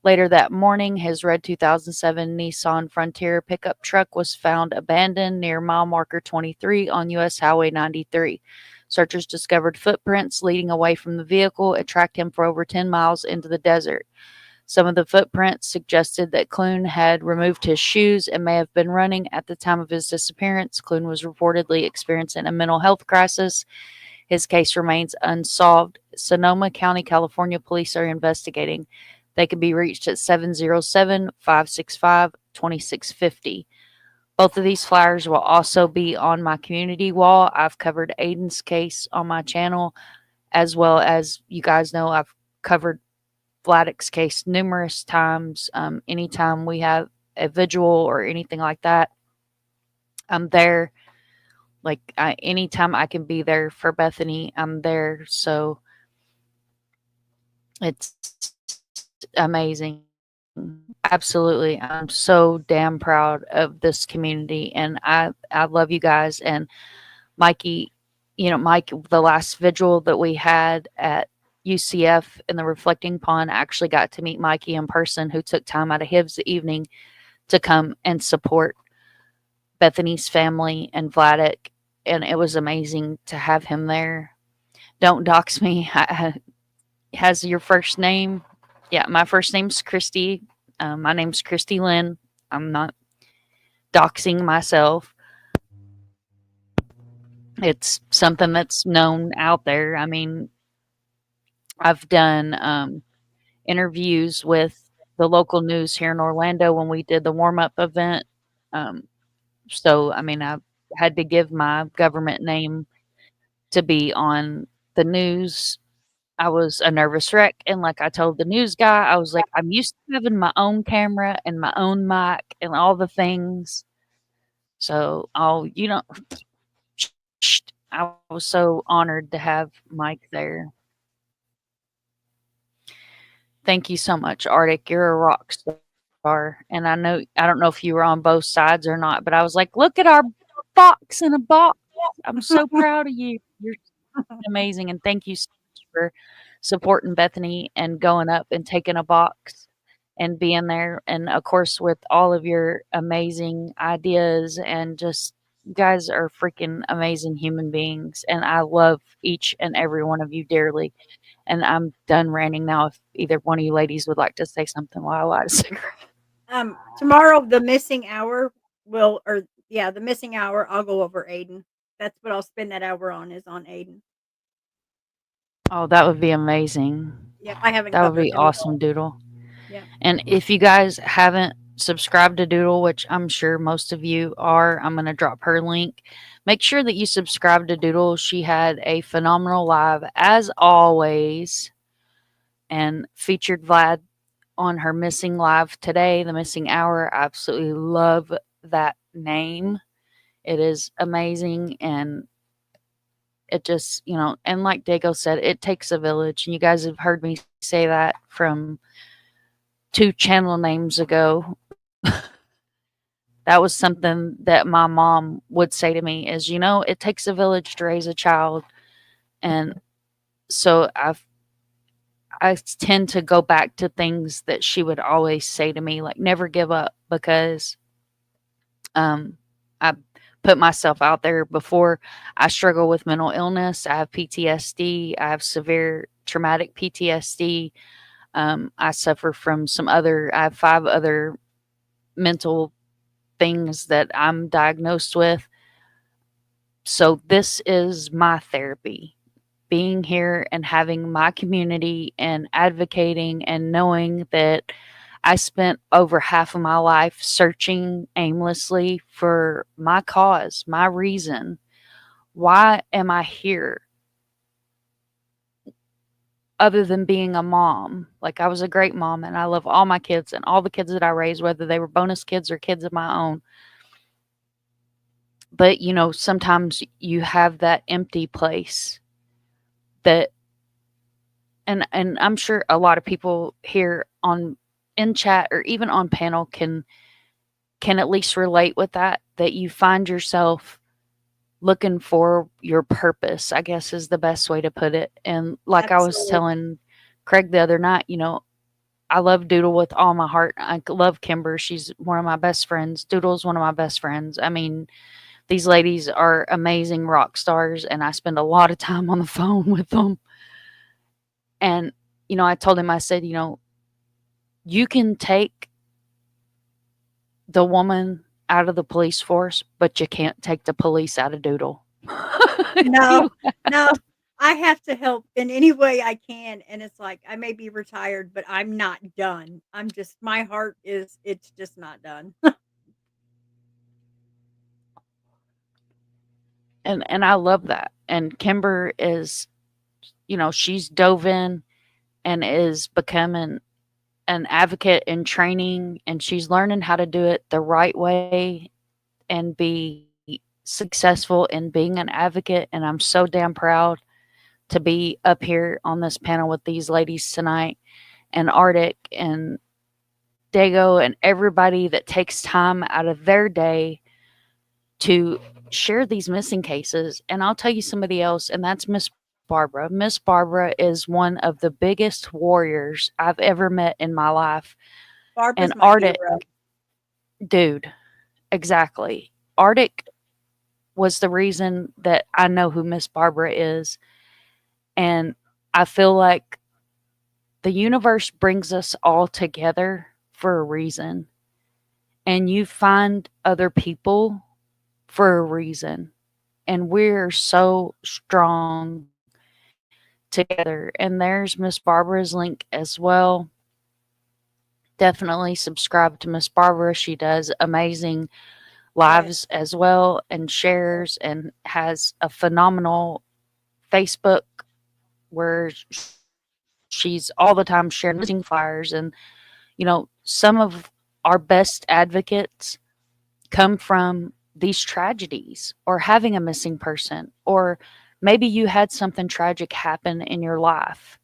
Later that morning, his red 2007 Nissan Frontier pickup truck was found abandoned near mile marker 23 on US Highway 93. Searchers discovered footprints leading away from the vehicle and tracked him for over 10 miles into the desert. Some of the footprints suggested that Clune had removed his shoes and may have been running at the time of his disappearance. Clune was reportedly experiencing a mental health crisis. His case remains unsolved. Sonoma County, California police are investigating. They can be reached at 707-565-2650. Both of these flyers will also be on my community wall. I've covered Aiden's case on my channel, as well as you guys know I've covered Vladek's case numerous times. Anytime we have a vigil or anything like that, I'm there. Like anytime I can be there for Bethany, I'm there. So it's amazing. Absolutely. I'm so damn proud of this community, and I love you guys. And Mikey, Mike, the last vigil that we had at UCF in the Reflecting Pond, actually got to meet Mikey in person, who took time out of his evening to come and support Bethany's family and Vladek, and it was amazing to have him there. Don't dox me. Has your first name? Yeah, my first name's Christy. My name's Christy Lynn. I'm not doxing myself. It's something that's known out there. I mean, I've done interviews with the local news here in Orlando when we did the warm up event. Um, so, I mean, I had to give my government name to be on the news. I was a nervous wreck. And like I told the news guy, I was like, I'm used to having my own camera and my own mic and all the things. So I was so honored to have Mike there. Thank you so much, Arctic. You're a rock star. And I don't know if you were on both sides or not, but I was like, look at our box in a box. I'm so proud of you. You're amazing. And thank you so much for supporting Bethany and going up and taking a box and being there. And of course, with all of your amazing ideas and just you guys are freaking amazing human beings. And I love each and every one of you dearly. And I'm done ranting now. If either one of you ladies would like to say something while I light a cigarette. Tomorrow the missing hour the missing hour, I'll go over Aiden. That's what I'll spend that hour on, is on Aiden. Oh, that would be amazing. Yep, I haven't That would covered be him at all. awesome, Doodle. Yeah. And if you guys haven't subscribed to Doodle, which I'm sure most of you are, I'm going to drop her link. Make sure that you subscribe to Doodle. She had a phenomenal live, as always, and featured Vlad on her missing live today, the missing hour. I absolutely love that name. It is amazing, and it just, and like Dago said, it takes a village. And you guys have heard me say that from 2 channel names ago. That was something that my mom would say to me is, it takes a village to raise a child. And so I tend to go back to things that she would always say to me, like never give up, because I put myself out there before. I struggle with mental illness. I have PTSD. I have severe traumatic PTSD. I suffer from I have 5 other mental things that I'm diagnosed with. So this is my therapy. Being here and having my community and advocating and knowing that I spent over half of my life searching aimlessly for my cause, my reason. Why am I here? Other than being a mom. Like, I was a great mom and I love all my kids and all the kids that I raised, whether they were bonus kids or kids of my own. But, sometimes you have that empty place that, and I'm sure a lot of people here in chat or even on panel can at least relate with that you find yourself looking for your purpose, I guess is the best way to put it. And like I was telling Craig the other night, I love Doodle with all my heart. I love Kimber. She's one of my best friends. Doodle's one of my best friends. I mean, these ladies are amazing rock stars, and I spend a lot of time on the phone with them. And, I told him, I said, you can take the woman out of the police force, but you can't take the police out of Doodle. No, I have to help in any way I can. And it's like, I may be retired, but I'm not done. My heart it's just not done. And I love that. And Kimber is, she's dove in and is becoming an advocate in training, and she's learning how to do it the right way and be successful in being an advocate. And I'm so damn proud to be up here on this panel with these ladies tonight, and Arctic and Dago and everybody that takes time out of their day to share these missing cases. And I'll tell you somebody else, and that's Miss Barbara. Miss Barbara is one of the biggest warriors I've ever met in my life. Barbara's and my Arctic, hero. Dude, exactly. Arctic was the reason that I know who Miss Barbara is. And I feel like the universe brings us all together for a reason. And you find other people for a reason. And we're so strong together. And there's Miss Barbara's link as well. Definitely subscribe to Miss Barbara. She does amazing lives as well, and shares, and has a phenomenal Facebook where she's all the time sharing missing flyers. And some of our best advocates come from these tragedies, or having a missing person, or maybe you had something tragic happen in your life,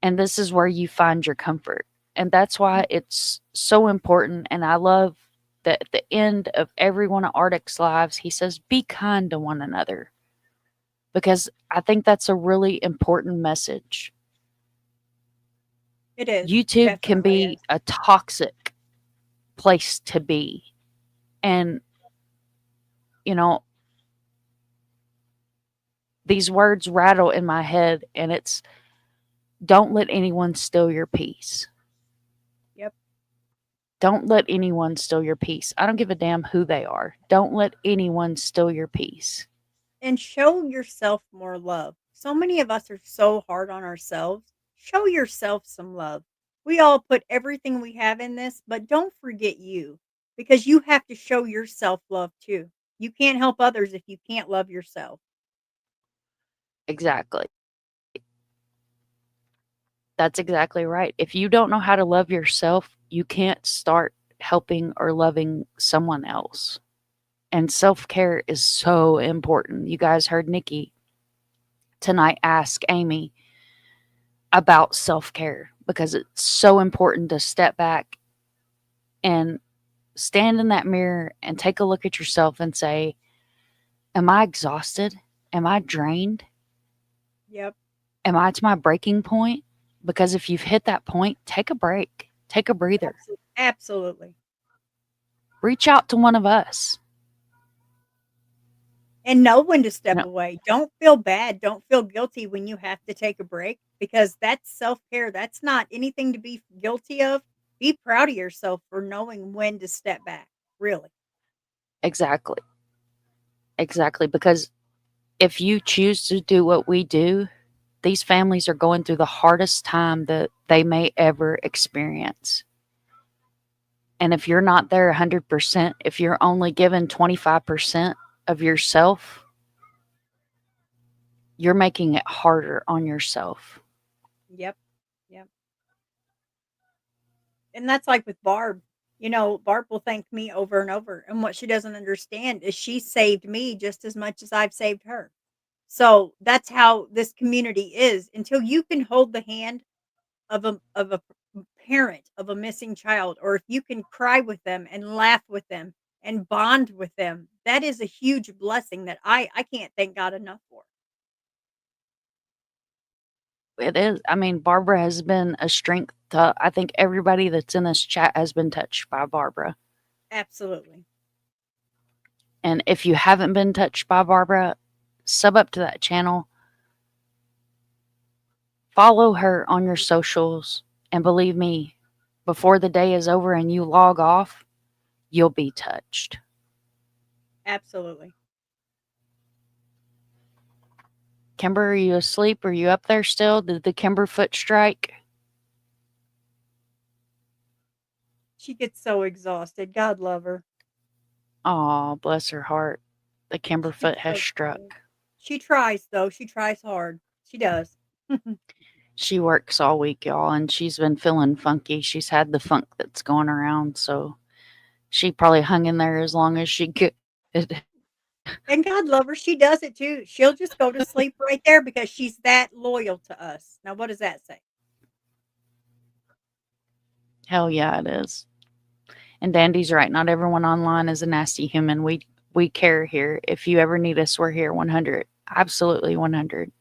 and this is where you find your comfort. And that's why it's so important. And I love that at the end of every one of Arctic's lives, he says, be kind to one another, because I think that's a really important message. It is. YouTube can Definitely be is. a toxic place to be. And, these words rattle in my head, and it's, don't let anyone steal your peace. Yep. Don't let anyone steal your peace. I don't give a damn who they are. Don't let anyone steal your peace. And show yourself more love. So many of us are so hard on ourselves. Show yourself some love. We all put everything we have in this, but don't forget you, because you have to show yourself love too. You can't help others if you can't love yourself. Exactly. That's exactly right. If you don't know how to love yourself, you can't start helping or loving someone else. And self-care is so important. You guys heard Nikki tonight ask Amy about self-care, because it's so important to step back and stand in that mirror and take a look at yourself and say, am I exhausted? Am I drained? Yep. Am I to my breaking point? Because if you've hit that point, take a break, take a breather. Absolutely. Reach out to one of us. And know when to step away. Don't feel bad. Don't feel guilty when you have to take a break, because that's self-care. That's not anything to be guilty of. Be proud of yourself for knowing when to step back. Really. Exactly. Exactly. Because if you choose to do what we do, these families are going through the hardest time that they may ever experience. And if you're not there 100%, if you're only given 25% of yourself, you're making it harder on yourself. Yep. Yep. And that's like with Barb. Barb will thank me over and over. And what she doesn't understand is she saved me just as much as I've saved her. So that's how this community is. Until you can hold the hand of a parent of a missing child, or if you can cry with them and laugh with them and bond with them, that is a huge blessing that I can't thank God enough for. It is. I mean, Barbara has been a strength to, I think everybody that's in this chat has been touched by Barbara. Absolutely. And if you haven't been touched by Barbara, sub up to that channel. Follow her on your socials. And believe me, before the day is over and you log off, you'll be touched. Absolutely. Kimber, are you asleep? Are you up there still? Did the Kimber foot strike? She gets so exhausted. God love her. Oh, bless her heart. The Kimber foot has struck. She tries, though. She tries hard. She does. She works all week, y'all, and she's been feeling funky. She's had the funk that's going around, so she probably hung in there as long as she could. And God love her. She does it too. She'll just go to sleep right there because she's that loyal to us. Now, what does that say? Hell yeah, it is. And Dandy's right. Not everyone online is a nasty human. We care here. If you ever need us, we're here. 100. Absolutely 100.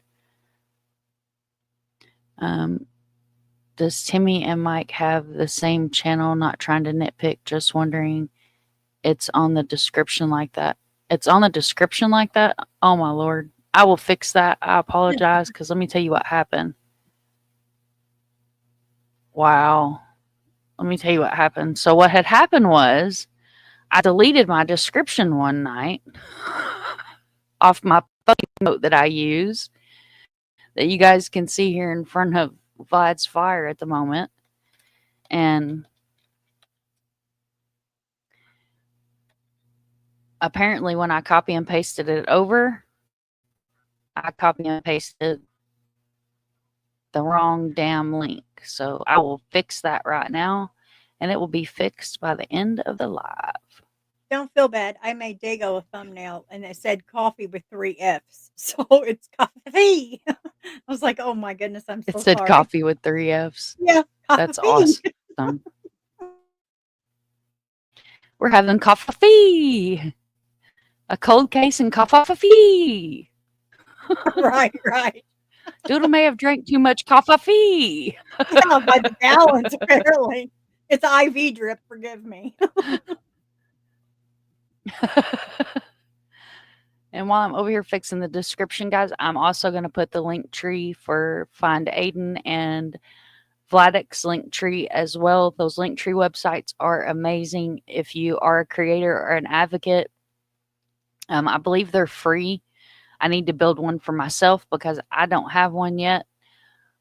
Does Timmy and Mike have the same channel? Not trying to nitpick, just wondering. It's on the description like that. It's on the description like that? Oh my Lord. I will fix that. I apologize because let me tell you what happened. Wow. Let me tell you what happened. So what had happened was I deleted my description one night off my fucking note that I use that you guys can see here in front of Vlad's fire at the moment. And apparently when I copy and pasted it over, I copy and pasted the wrong damn link. So I will fix that right now, and it will be fixed by the end of the live. Don't feel bad. I made Dago a thumbnail and it said coffee with 3 F's. So it's coffee. I was like, oh my goodness, I'm It so said sorry. coffee with 3 F's. Yeah, That's coffee. awesome. We're having coffee. A cold case and coffee. Right, right. Doodle may have drank too much coffee. Yeah, by the gallons, apparently. It's IV drip, forgive me. And while I'm over here fixing the description, guys, I'm also going to put the link tree for Find Aiden and Vladek's link tree as well. Those link tree websites are amazing if you are a creator or an advocate. I believe they're free. I need to build one for myself because I don't have one yet.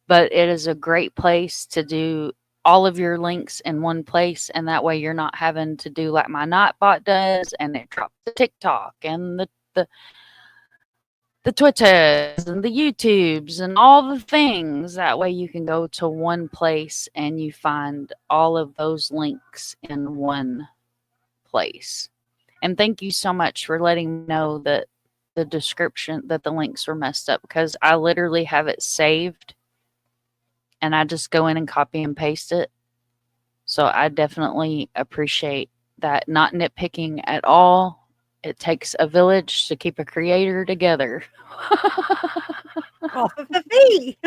But it is a great place to do all of your links in one place, and that way you're not having to do like my Nightbot does, and it drops the TikTok and the Twitters and the YouTubes and all the things. That way you can go to one place and you find all of those links in one place. And thank you so much for letting me know that the description, that the links were messed up, because I literally have it saved and I just go in and copy and paste it. So I definitely appreciate that. Not nitpicking at all. It takes a village to keep a creator together. Coffee.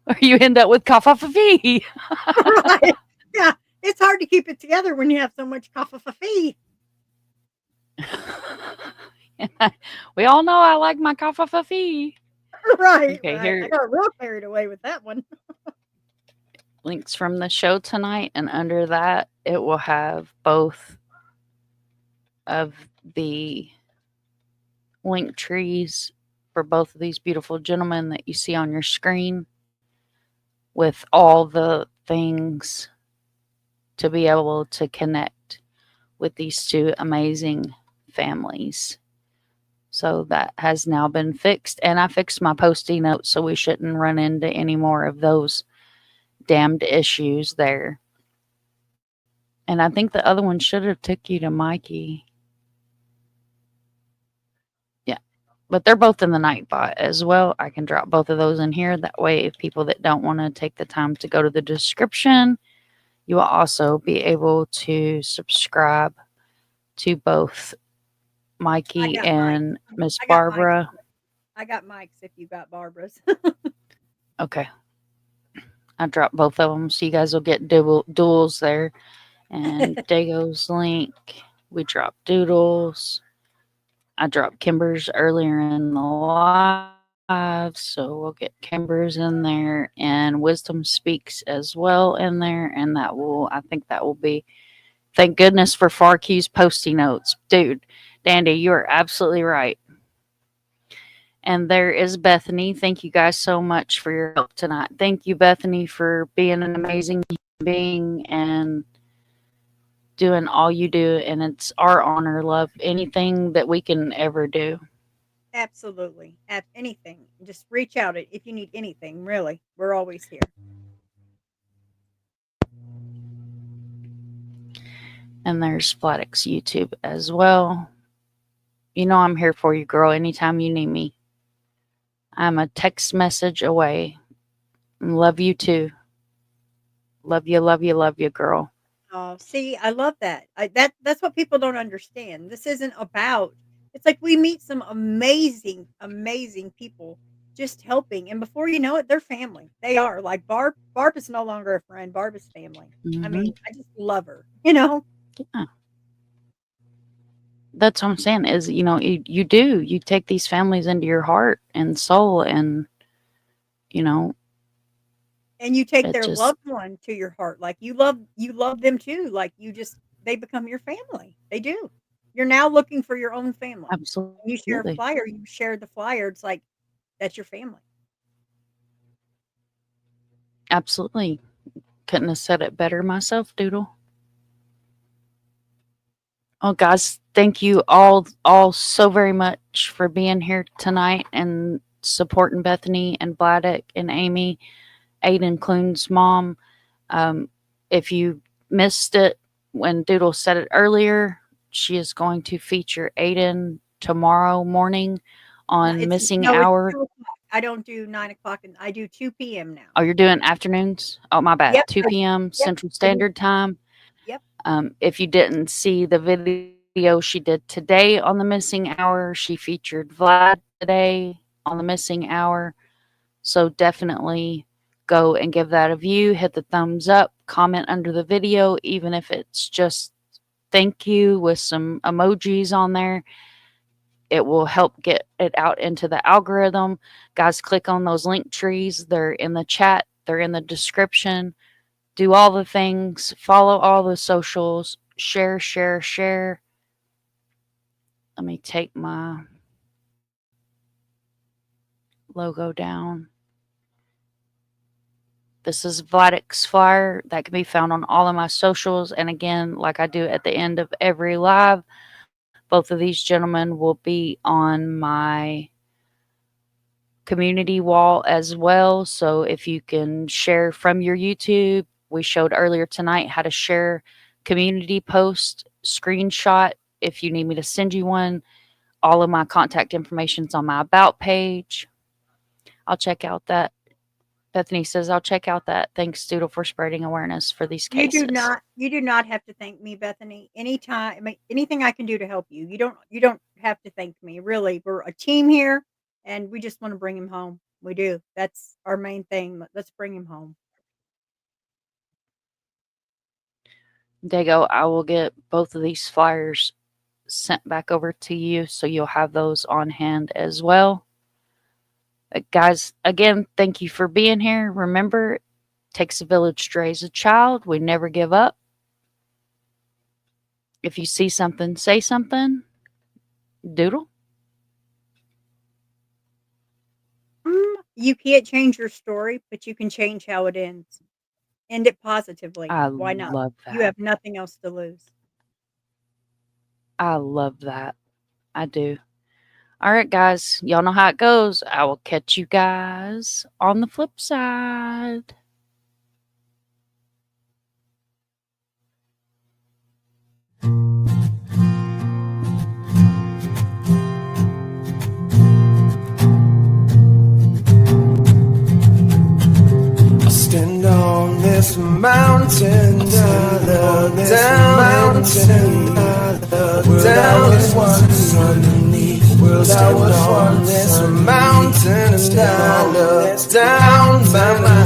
Or you end up with coffee. Right. Yeah. It's hard to keep it together when you have so much coffee. We all know I like my coffee. Right. Okay, Right. here I got real carried away with that one. links from the show tonight, and under that it will have both of the link trees for both of these beautiful gentlemen that you see on your screen, with all the things to be able to connect with these two amazing families. So that has now been fixed, and I fixed my Post-it notes, so we shouldn't run into any more of those damned issues there. And I think the other one should have took you to Mikey. Yeah, but they're both in the Nightbot as well. I can drop both of those in here. That way, if people that don't want to take the time to go to the description, you will also be able to subscribe to both Mikey and Miss Barbara. I got Mike's if you got Barbara's. Okay. I dropped both of them, so you guys will get duels there. And Dago's link, we dropped doodles. I dropped Kimber's earlier in the live, so we'll get Kimber's in there, and Wisdom Speaks as well in there. And that will, I think that will be, thank goodness for Farkey's Post-it notes. Dude, Dandy, you are absolutely right. And there is Bethany. Thank you guys so much for your help tonight. Thank you, Bethany, for being an amazing human being and doing all you do. And it's our honor, love, anything that we can ever do. Absolutely. Anything. Just reach out if you need anything, really. We're always here. And there's Vladek's YouTube as well. You know I'm here for you, girl, anytime you need me. I'm a text message away. Love you too. Love you, love you, love you, girl. Oh, see, I love that. That's what people don't understand. This isn't about. It's like we meet some amazing, amazing people just helping, and before you know it, they're family. They are like Barb. Barb is no longer a friend. Barb is family. I mean, I just love her. You know. Yeah. That's what I'm saying is, you take these families into your heart and soul, and, you know, And you take it their just loved one to your heart, like, you love them too, like, they become your family, they do. You're now looking for your own family. When you share a absolutely, flyer, you share the flyer, it's like, that's your family. absolutely. Couldn't have said it better myself, Doodle. Oh, guys, thank you all so very much for being here tonight and supporting Bethany and Vladek and Amy, Aiden Clune's mom. Um, if you missed it when Doodle said it earlier, she is going to feature Aiden tomorrow morning No, on it's Missing no, it's Hour. 2 o'clock. I don't do 9 o'clock, and I do 2 p.m. now. Oh, you're doing afternoons? Oh, my bad. Yep, 2 p.m. yep, Central I do. Standard Time. Yep. If you didn't see the video she did today on the Missing Hour, she featured Vlad today on the Missing Hour. So definitely go and give that a view. Hit the thumbs up, comment under the video, even if it's just thank you with some emojis on there. It will help get it out into the algorithm. Guys, click on those link trees. They're in the chat, they're in the description. Do all the things, follow all the socials, share, share, share. Let me take my logo down. This is Vladek's flyer that can be found on all of my socials. And again, like I do at the end of every live, both of these gentlemen will be on my community wall as well. So if you can share from your YouTube, we showed earlier tonight how to share community post screenshot. If you need me to send you one, all of my contact information is on my about page. I'll check out that. Bethany says, I'll check out that. Thanks, Doodle, for spreading awareness for these cases. You do not have to thank me, Bethany. Anytime, I mean, anything I can do to help you. You don't have to thank me. Really, we're a team here, and we just want to bring him home. We do. That's our main thing. Let's bring him home. Dago, I will get both of these flyers sent back over to you so you'll have those on hand as well. Guys, again, thank you for being here. Remember, it takes a village to raise a child. We never give up. If you see something, say something. Doodle? You can't change your story, but you can change how it ends. End it positively. Why not? Love that. You have nothing else to lose. I love that. I do. All right, guys. Y'all know how it goes. I will catch you guys on the flip side. Stand on this mountain, I look down where I was once underneath. World I was once this mountain, and I look down by my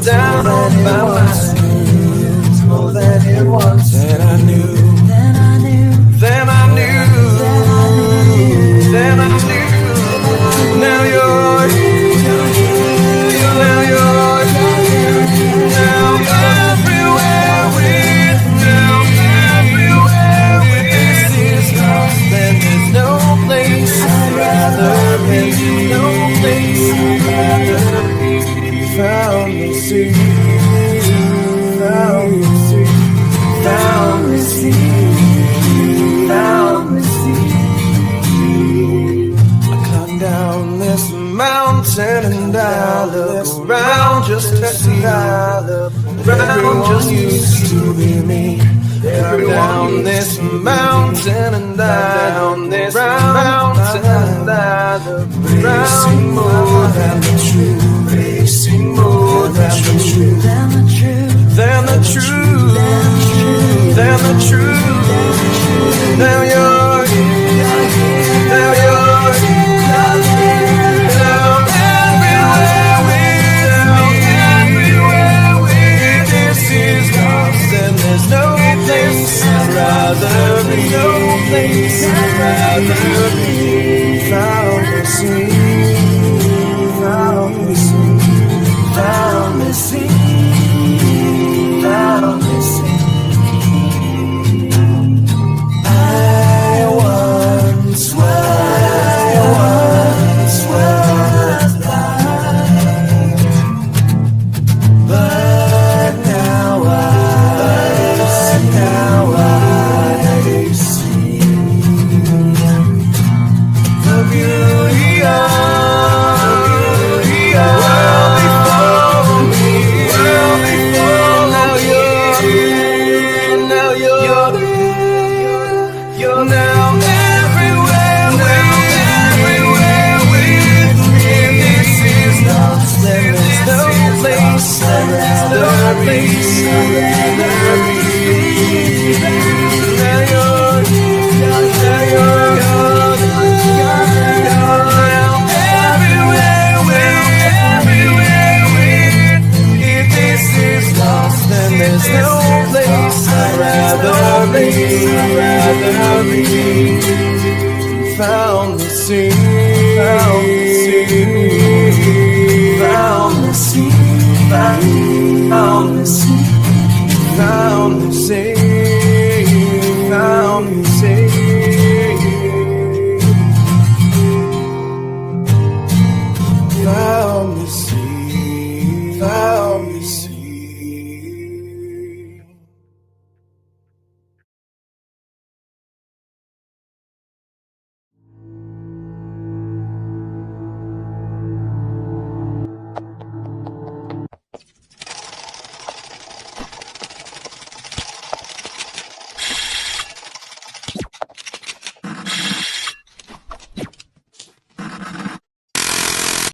down by my skin. More than it was, and I knew, then I knew, then I knew, then I knew. Now you're here, now you're here, now everywhere with now everywhere with. This is lost and there's no place I'd rather be, no place I'd rather be. Found me, see, found me, see, found me, see, found me, see. I climb down this mountain and I look around just to see everyone just used to be me. Down this mountain and I look around and I look racing more than the truth, racing more than the truth, than the truth, than the truth, than the truth. Now you're here, now you're here. Now everywhere with me, this is lost and there's no place I'd rather be, no place I'd rather be found missing. Found missing. Found missing. Found missing. I once was blind, but now I see the beauty of world before me. Now you're here, now you're now everywhere with me. This is lost, there is no place I'd rather be. Now you're everywhere with me. If this is lost, then there's no place I'd rather be. Found the sea, found the sea, found the sea, found the sea, found